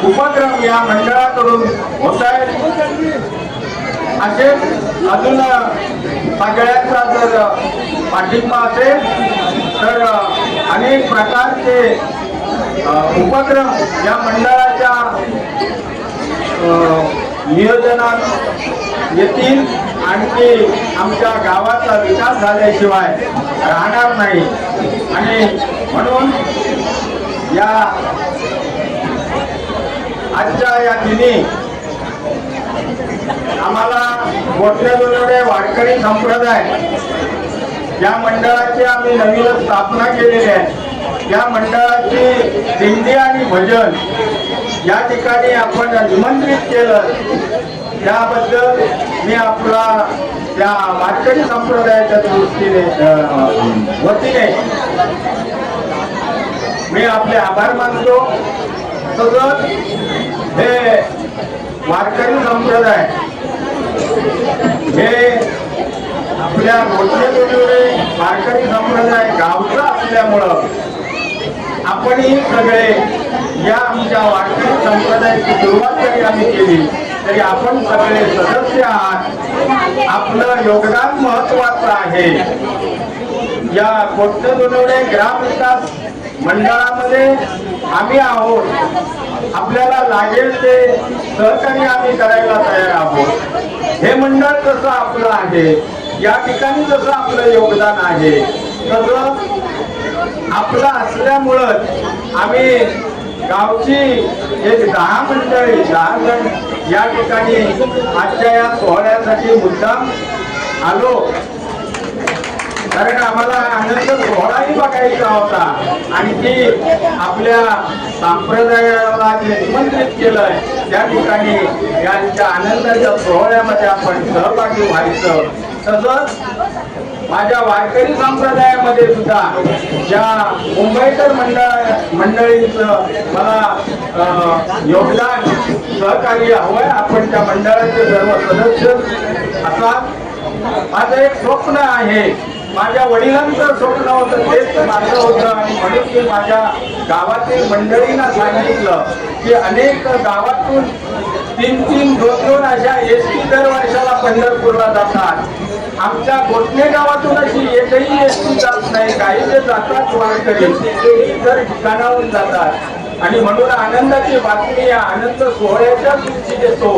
[SPEAKER 4] उपक्रम या मंडळाकडून होत आहेत. असे अजून सगळ्यांचा जर पाठिंबा असेल तर अनेक प्रकारचे उपक्रम या मंडळाच्या नियोजनात येतील. आणखी आमच्या गावाचा विकास झाल्याशिवाय राहणार नाही. आणि म्हणून या आजच्या या दिनी आम्हाला गोठणे वारकरी संप्रदाय या मंडळाची आम्ही नवीन स्थापना केलेली आहे. या मंडळाची दिंडी आणि भजन या ठिकाणी आपण निमंत्रित केलं, त्याबद्दल मी आपला त्या वारकरी संप्रदायाच्या दृष्टीने वतीने मी आपले आभार मानतो. तसंच हे वारकरी संप्रदाय हे आपल्या गोठणे वारकरी संप्रदाय गावचा असल्यामुळं आपणही सगळे या आमच्या वारकरी संप्रदायाची सुरुवात जरी आम्ही केली तरी आपण सगळे सदस्य आहात. आपलं योगदान महत्वाचं आहे. या गोठणे ग्राम विकास मंडळामध्ये आम्ही आहोत. आपल्याला लागेल ते सहकार्य आम्ही करायला तयार आहोत. हे मंडळ जसं आपलं आहे, या ठिकाणी जसं आपलं योगदान आहे, तसं आपलं असल्यामुळं आम्ही गावची एक 10 मंडळी, 10 जण या ठिकाणी आजच्या या सोहळ्यासाठी मुद्दाम आलो. कारण आम्हाला आनंद सोहळाही बघायचा होता. आणखी आपल्या संप्रदायाला जे निमंत्रित केलंय त्या ठिकाणी यांच्या आनंदाच्या सोहळ्यामध्ये आपण सहभागी व्हायचं. तसंच माझ्या वारकरी संप्रदायामध्ये सुद्धा ज्या मुंबईकर मंडळींचं मला योगदान, सहकार्य हवंय. आपण त्या मंडळाचे सर्व सदस्य असाल. माझं एक स्वप्न आहे, माझ्या वडिलांचं स्वप्न होतं, तेच माझं होतं. आणि म्हणून मी माझ्या गावातील मंडळींना सांगितलं की अनेक गावातून 3-3, 2-2 अशा एसटी दर वर्षाला पंढरपूरला जातात. आमच्या गोठणे गावातून अशी एकही एसटी जात नाही. काही जे जातात वारकरी ते इतर ठिकाणाहून जातात. आणि म्हणून आनंदाची बातमी या आनंद सोहळ्याच्या दिवशी देतो.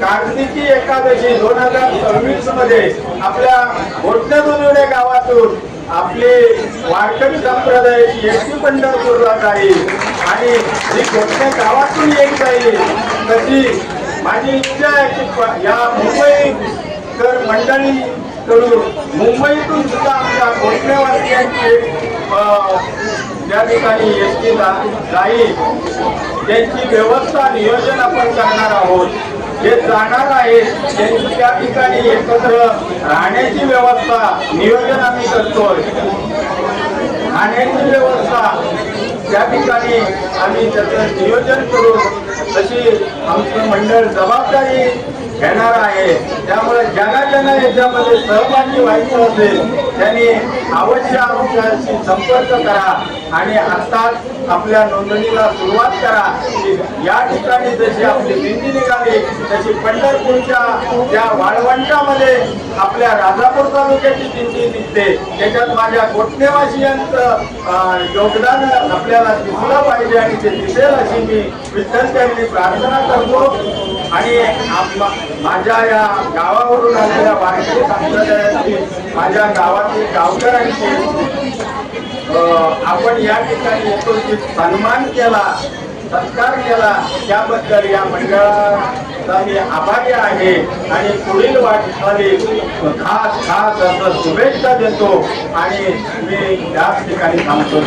[SPEAKER 4] कार्तिकी एकादशी 2026 मध्ये आपल्या गोठणे गावातून आपली वारकरी संप्रदायाची एसटी पंढरपूरला जाईल आणि ही गोठणे गावातून येत जाईल. तशी माझी इच्छा आहे की या मुंबईकर मंडळीकडून मुंबईतून सुद्धा आमच्या गोठणेवासियांची त्या ठिकाणी एसटी जाईल. त्यांची व्यवस्था, नियोजन आपण करणार आहोत. जे जाणार आहेत त्यांची त्या ठिकाणी एकत्र राहण्याची व्यवस्था नियोजन आम्ही करतोय. खाण्याची व्यवस्था त्या ठिकाणी आम्ही त्याचं नियोजन करून तशी आमचं मंडळ जबाबदारी घेणार आहे. त्यामुळे ज्यांना याच्यामध्ये सहभागी व्हायचं असेल त्यांनी अवश्य आमच्याशी संपर्क करा आणि आत्ताच आपल्या नोंदणीला सुरुवात करा. या ठिकाणी जशी आपली दिंडी निघाली तशी पंढरपूरच्या त्या वाळवंटामध्ये आपल्या राजापूर तालुक्याची दिंडी निघते. त्याच्यात माझ्या गोठणेवासियांचं योगदान आपल्याला दिसलं पाहिजे आणि ते दिसेल अशी मी विठ्ठलचरणी प्रार्थना करतो. आणि माझ्या या गावावरून आलेल्या वारकरी संप्रदायाची माझ्या गावातील गावकऱ्यांची आपण या ठिकाणी एकत्रित सन्मान केला, सत्कार केला त्याबद्दल या मंडळाचा मी आभारी आहे. आणि पुढील वाटचाली खास असं शुभेच्छा देतो आणि मी त्याच ठिकाणी थांबतो.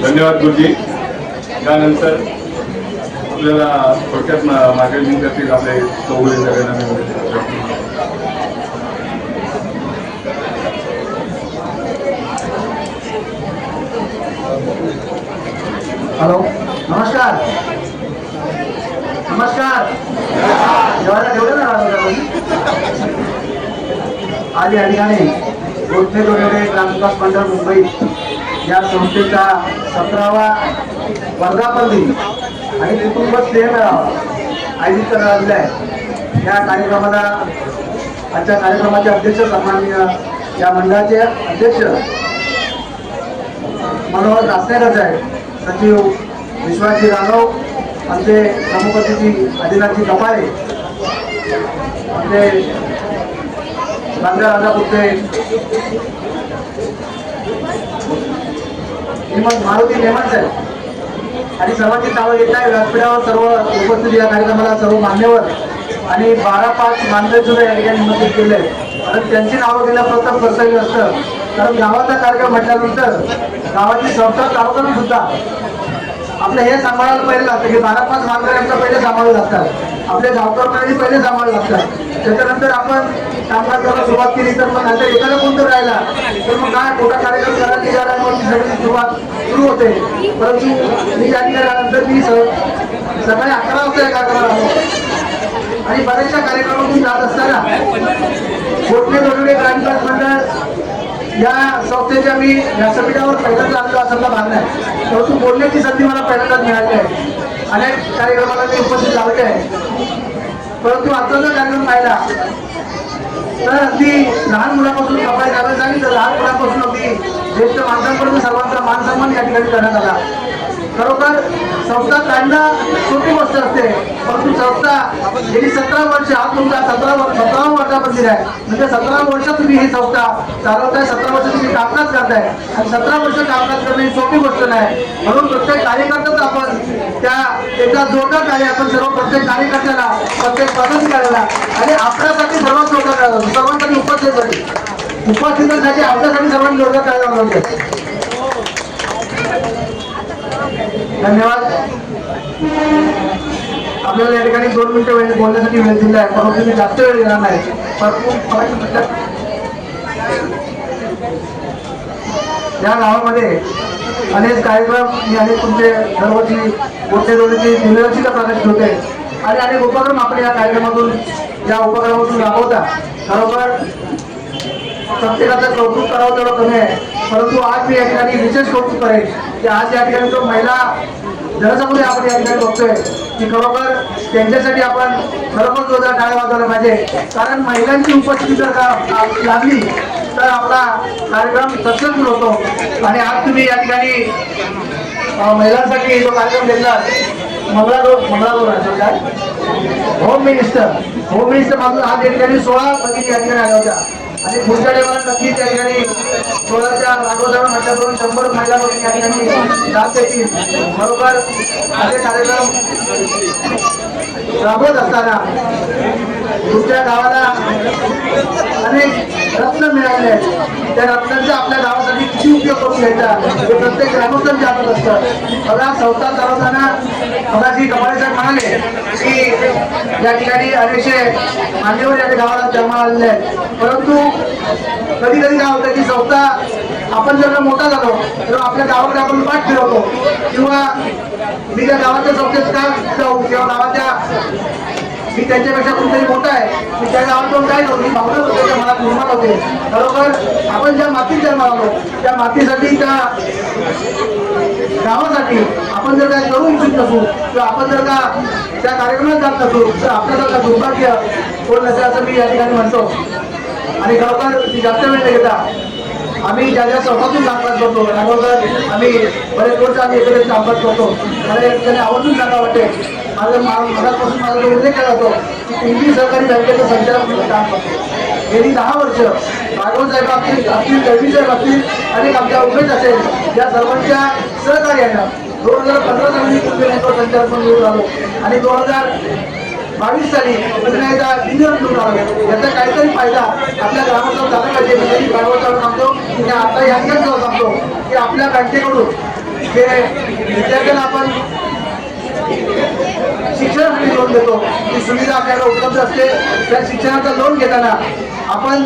[SPEAKER 1] धन्यवाद गुरुजी. त्यानंतर आपल्याला थोडक्यात मार्गदर्शन करतील आपले चौघे सगळ्यांना.
[SPEAKER 2] हॅलो, नमस्कार. जेवायला ठेवलं ना आज या ठिकाणी गोठणे जोडवणे ग्रामविकास मंडळ मुंबई या संस्थेचा 17वा वर्धापन दिन आणि कुटुंब स्नेह मेळावा आयोजित करण्यात आलेला आहे. या कार्यक्रमाला आजच्या कार्यक्रमाचे अध्यक्ष सन्माननीय या मंडळाचे अध्यक्ष मनोहर रासनेकर साहेब, सचिव विश्वासजी राघव, आमचे प्रमुख अतिथी आदिनाथजी कपाळे, आमचे बांद्रा राजापूरचे मारुती नेमान साहेब आणि सर्वांची नावं घेत आहे. व्यासपीठावर सर्व उपस्थित या कार्यक्रमाला सर्व मान्यवर आणि 12-5 मान्यवर सुद्धा या ठिकाणी निमंत्रित केले आहेत. कारण त्यांची नावं घेण्याप्रथम कर्तव्य असतं. कारण गावाचा कार्यक्रम म्हटल्यानंतर गावाची संस्था चालवताना सुद्धा आपलं हे सांभाळायला पहिले लागतं की 12-5 मानकऱ्यांचं पहिले सांभाळू लागतात, आपले गावकर मंडळी पहिले सांभाळू लागतात. त्याच्यानंतर आपण कामकाज करायला सुरुवात केली तर मग नंतर एखादा कोणतं राहिला तर मग काय मोठा कार्यक्रम करायला निघाला मग सगळी सुरुवात सुरू होते. परंतु मी या ठिकाणी आल्यानंतर मी सकाळी 11 वाजता या कार्यक्रमाला आलो आणि बऱ्याचशा कार्यक्रमातून जात असताना गोठणे जोडवणे ग्रामविकास मंडळ या संस्थेच्या मी व्यासपीठावर पहिल्यांदा आलो असं भाग नाही, परंतु बोलण्याची संधी मला पहिल्यांदाच मिळाली आहे. अनेक कार्यक्रमाला मी उपस्थित झाले आहे. परंतु आजचा जर कार्यक्रम पाहिला तर अगदी लहान मुलापासून कपडे घालायला सांगितलं, लहान मुलापासून अगदी ज्येष्ठ माणसांपर्यंत सर्वांचा मान सन्मान या ठिकाणी करण्यात आला. खरोखर संस्था काढणं सोपी गोष्ट असते, परंतु संस्था गेली 17 वर्ष, हा तुमचा 17वा वर्धापन दिन आहे. म्हणजे 17 वर्ष तुम्ही ही संस्था चालवताय, 17 वर्ष तुम्ही कामकाज करताय आणि 17 वर्ष कामकाज करणं ही सोपी गोष्ट नाही. म्हणून प्रत्येक कार्यकर्त्याच आपण त्या एका जोरदार कार्य आपण प्रत्येक कार्यकर्त्याला, प्रत्येक पदाधिकाऱ्याला आणि आपल्यासाठी सर्वात जोरदार करावं, सर्वांसाठी उपस्थितीसाठी आपल्यासाठी सर्वांनी जोरदार करायला लावते. धन्यवाद. आपल्याला या ठिकाणी 2 मिनिटं वेळ बोलण्यासाठी वेळ दिला आहे, परंतु मी जास्त वेळ देणार नाही. या गावामध्ये अनेक कार्यक्रम मी अनेक तुमचे दरवर्षी गोठणे जोडणीची दिनदर्शिका प्रकाशित होते आणि अनेक उपक्रम आपण या कार्यक्रमातून या उपक्रमातून राबवता. खरोखर प्रत्येकाचं कौतुक करावं तेवढं कमी आहे, परंतु आज मी या ठिकाणी विशेष कौतुक करेन की आज या ठिकाणी जो महिला जनसमुदाय आपण या ठिकाणी बघतोय की खरोखर त्यांच्यासाठी आपण खरोखर जोरदार टाळ्या वाजवल्या पाहिजे. कारण महिलांची उपस्थिती जर का लागली तर आपला कार्यक्रम सक्सेसफुल होतो. आणि आज तुम्ही या ठिकाणी महिलांसाठी जो कार्यक्रम घेतला मंगळागौर काय होम मिनिस्टर मागून आज या ठिकाणी 16 भगिनी या ठिकाणी आल्या होत्या आणि पुढच्या लेवला नक्कीच त्या ठिकाणी 16च्या राघवधारण म्हटल्याकडून 100 महिला भगिनी या ठिकाणी दाद देतील. बरोबर असे कार्यक्रम राबवत असताना तुमच्या गावाला अनेक रत्न मिळाले आहेत. त्या रत्नांचं आपल्या गावासाठी
[SPEAKER 5] किती उपयोग करून घ्यायचा हे प्रत्येक ग्रामस्थांच्या हातात असतं. बघा संस्था चालवताना मगाशी कमाळे साहेब म्हणाले की या ठिकाणी अनेकशे मान्यवर या गावाला जन्माला आलेले आहेत, परंतु कधी कधी काय होतं की संस्था आपण जर मोठा झालो तर आपल्या गावाकडे आपण पाठ फिरवतो किंवा मी त्या गावाच्या संस्थेत का जाऊ किंवा गावाच्या मी त्यांच्यापेक्षा कोणतरी मोठा आहे मी त्या गावात जाऊन काय करू मी भावना होते त्या मनात निर्माण होते. बरोबर आपण ज्या मातीत जन्माला आलो त्या मातीसाठी त्या गावासाठी आपण जर काय करू इच्छित नसू किंवा आपण जर का त्या कार्यक्रमात जात नसू तर आपल्याला दुर्भाग्य कोण नसेल असं मी या ठिकाणी म्हणतो. आणि खरोखर जास्त वेळ नाही घेता आम्ही ज्या ज्या संस्थातून कामकाज करतो राघवकर आम्ही बरेच वर्ष आम्ही एकत्रित कामकाज करतो. मला एक त्याने आवर्जून सांगा वाटते मनापासून माझा जो उल्लेख केला जातो की पिंपरी सहकारी बँकेचं संचालक म्हणून काम करतो. गेली 10 वर्ष राघव साहेब असतील दळवी साहेब असतील आणि आमच्या उमेश असेल या सर्वांच्या सहकार्यानं 2015 साली मी पिंपरी बँकेवर संचालक म्हणून निवडून आलो आणि 2022 साली पुन्हा एकदा इंजिनियर निवडून आलो. याचा काहीतरी फायदा आपल्या ग्रामस्थांना झाला पाहिजे. म्हणजे मी गावावर सांगतो की आता यांच्याच सांगतो की आपल्या बँकेकडून जे विद्यार्थ्यांना आपण शिक्षणासाठी लोन देतो ती सुविधा आपल्याला उपलब्ध असते. त्या शिक्षणाचं लोन घेताना आपण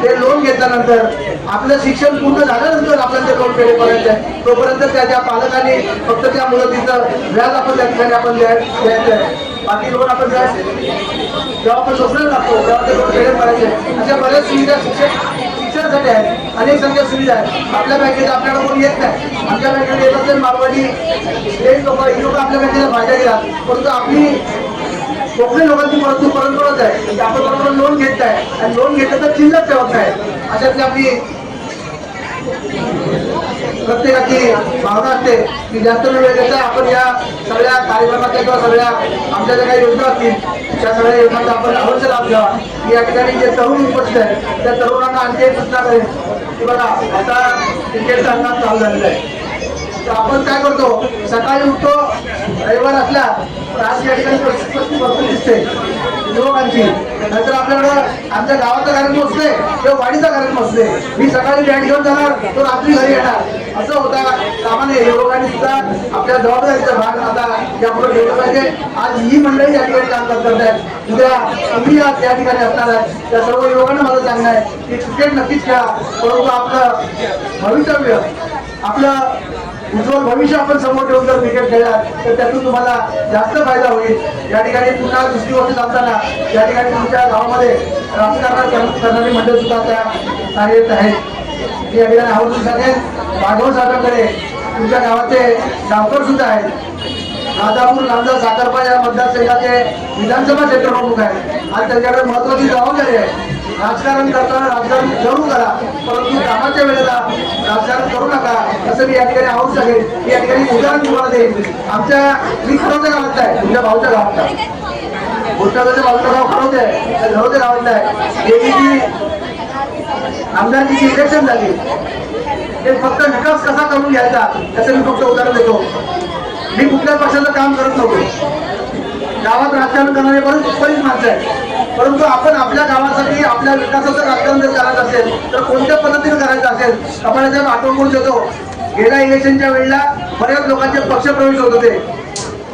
[SPEAKER 5] ते लोन घेतल्यानंतर आपलं शिक्षण पूर्ण झाल्यानंतर आपल्याला ते लोन पेड करायचं आहे. तोपर्यंत त्या पालकांनी फक्त त्या मुदतीचं व्याज आपण त्या ठिकाणी आपण द्यायचं आहे. बाकी लोन आपण जेव्हा आपण सोसायला लागतो तेव्हा ते लोन पेड करायचे. अशा बऱ्याच सुविधा शिक्षणासाठी आहेत. अनेक संख्या सुविधा आहेत. आपल्या बँकेत आपल्याला कोणी येत नाही. आमच्या बँकेत येत असेल मारवाडी हे लोक आपल्या बँकेचा फायदा घेतात, परंतु आपली कोकणी लोकांची परंपराच आहे की आपण बरोबर लोन घेत आहे आणि लोन घेतलं तर शिल्लक ठेवत नाही. अशातली आपली प्रत्येकाची भावना असते की जास्त वेळ घेता आपण या सगळ्या कार्यक्रमाच्या किंवा सगळ्या आमच्या ज्या काही योजना असतील त्या सगळ्या योजनांचा आपण अवश्य लाभ घ्यावा. की या ठिकाणी जे तरुण उपस्थित आहेत त्या तरुणांना आणखी एक सूचना करेन की बघा आता क्रिकेटचा अंदाज चालू झालेला आहे. तर आपण काय करतो सकाळी उठतो रविवार असला तर आज या ठिकाणी भरपूर दिसते युवकांची. नंतर आपल्याकडं आमच्या गावाचा कार्यक्रम असते किंवा वाडीचा कार्यक्रम असते. मी सकाळी बॅट घेऊन जाणार तो रात्री घरी येणार असं होता कामाने युवकांनी सुद्धा आपल्या जबाबदारीचा भाग आता यापुढे ठेवला पाहिजे. आज ही मंडळी या ठिकाणी काम करत आहेत. उद्या तुम्ही आज या ठिकाणी असणार आहे. त्या सर्व युवकांना माझं सांगणं आहे की क्रिकेट नक्कीच खेळा, परंतु आपलं भवितव्य आपलं उज्ज्वल भविष्य आपण समोर ठेवून जर क्रिकेट खेळलात तर त्यातून तुम्हाला जास्त फायदा होईल. या ठिकाणी पुन्हा दुसरी गोष्ट सांगताना या ठिकाणी तुमच्या गावामध्ये राजकारण करणारी मंडळ सुद्धा त्या कार्यरत आहेत. या ठिकाणी आवर्जून सांगेन राघव साहेबांकडे तुमच्या गावाचे गावकर सुद्धा आहेत. राजापूर लांजा साखरपा या मतदारसंघाचे विधानसभा क्षेत्र प्रमुख आहेत. आज त्यांच्याकडे महत्वाची जबाबदारी आहे. राजकारण करताना राजकारण जरूर करा, परंतु कामाच्या वेळेला राजकारण करू नका असं मी या ठिकाणी आहोत सांगेन. मी या ठिकाणी उदाहरण तुम्हाला देईन. मी खरोच्या गावातला आहे, तुमच्या भाऊच्या गावातला गोष्टाचं भाऊचं गाव खरोचे आहे, त्या घरोच्या गावातला आहे. गेली जी आमदारकीची इलेक्शन झाली ते फक्त विकास कसा करून घ्यायचा त्याचं मी फक्त उदाहरण देतो. मी कुठल्या पक्षाचं काम करत नव्हतो. गावात राजकारण करणारे बरीच माणसं आहेत, परंतु आपण आपल्या गावासाठी आपल्या विकासाचं राजकारण जर करायचं असेल तर कोणत्या पद्धतीने करायचं असेल आपण साहेब आठवण करून देतो. गेल्या इलेक्शनच्या वेळेला बऱ्याच लोकांचे पक्षप्रवेश होत होते,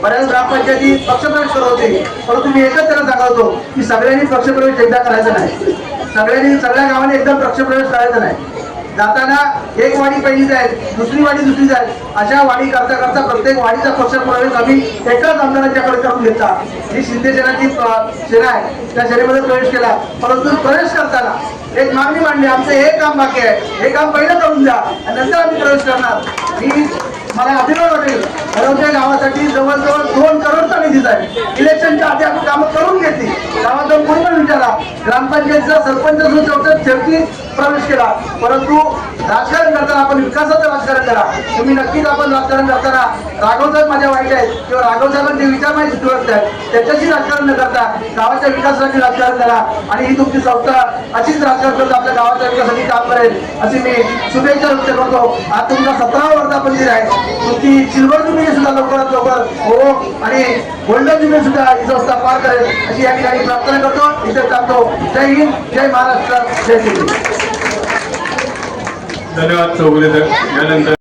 [SPEAKER 5] बऱ्याच ग्रामपंचायती पक्षप्रवेश करत होते, परंतु मी एकच त्यांना सांगत होतो की सगळ्यांनी पक्षप्रवेश एकदा करायचा नाही. सगळ्या गावाने एकदम पक्षप्रवेश करायचा नाही. जाताना एक वाडी पहिलीच आहे, दुसरी वाडी दुसरीच आहे, अशा वाडी करता करता प्रत्येक वाडीचा पक्षप्रवेश आम्ही एकाच आमदारांच्याकडे करून घेतला. जी शिंदे सेनाची सेना आहे त्या सेनेमध्ये प्रवेश केला, परंतु प्रवेश करताना एक मागणी मांडली आमचं हे काम बाकी आहे, हे काम पहिलं करून द्या आणि नंतर आम्ही प्रवेश करणार. मला अभिमान वाटेल घरोच्या गावासाठी जवळजवळ 2 करोडचा निधी आहे. इलेक्शनच्या आधी आपण कामं करून घेतली. गावात जाऊन कोणी पण विचारा, ग्रामपंचायतीचा सरपंच जो शेवटी प्रवेश केला, परंतु राजकारण करताना आपण विकासाचं राजकारण करा. तुम्ही नक्कीच आपण राजकारण करताना राघव साहेब माझ्या वाईट आहेत किंवा राघव साहेबांचे विचार माझी सुरक्षित आहेत त्याच्याशी राजकारण न करता गावाच्या विकासासाठी राजकारण करा. आणि ही तुमची संस्था अशीच राजकारण करता आपल्या गावाच्या विकासासाठी काम करेल अशी मी शुभेच्छा व्यक्त करतो. आज तुमचा 17वा वर्धापन आहे. तुमची सिल्वर जुबिली सुद्धा लवकरात लवकर हो आणि गोल्डन जुबिली सुद्धा ही संस्था पार करेल अशी या ठिकाणी प्रार्थना करतो. इथे थांबतो. जय हिंद, जय महाराष्ट्र, जय श्री.
[SPEAKER 1] धन्यवाद चौगुले सर. यानंतर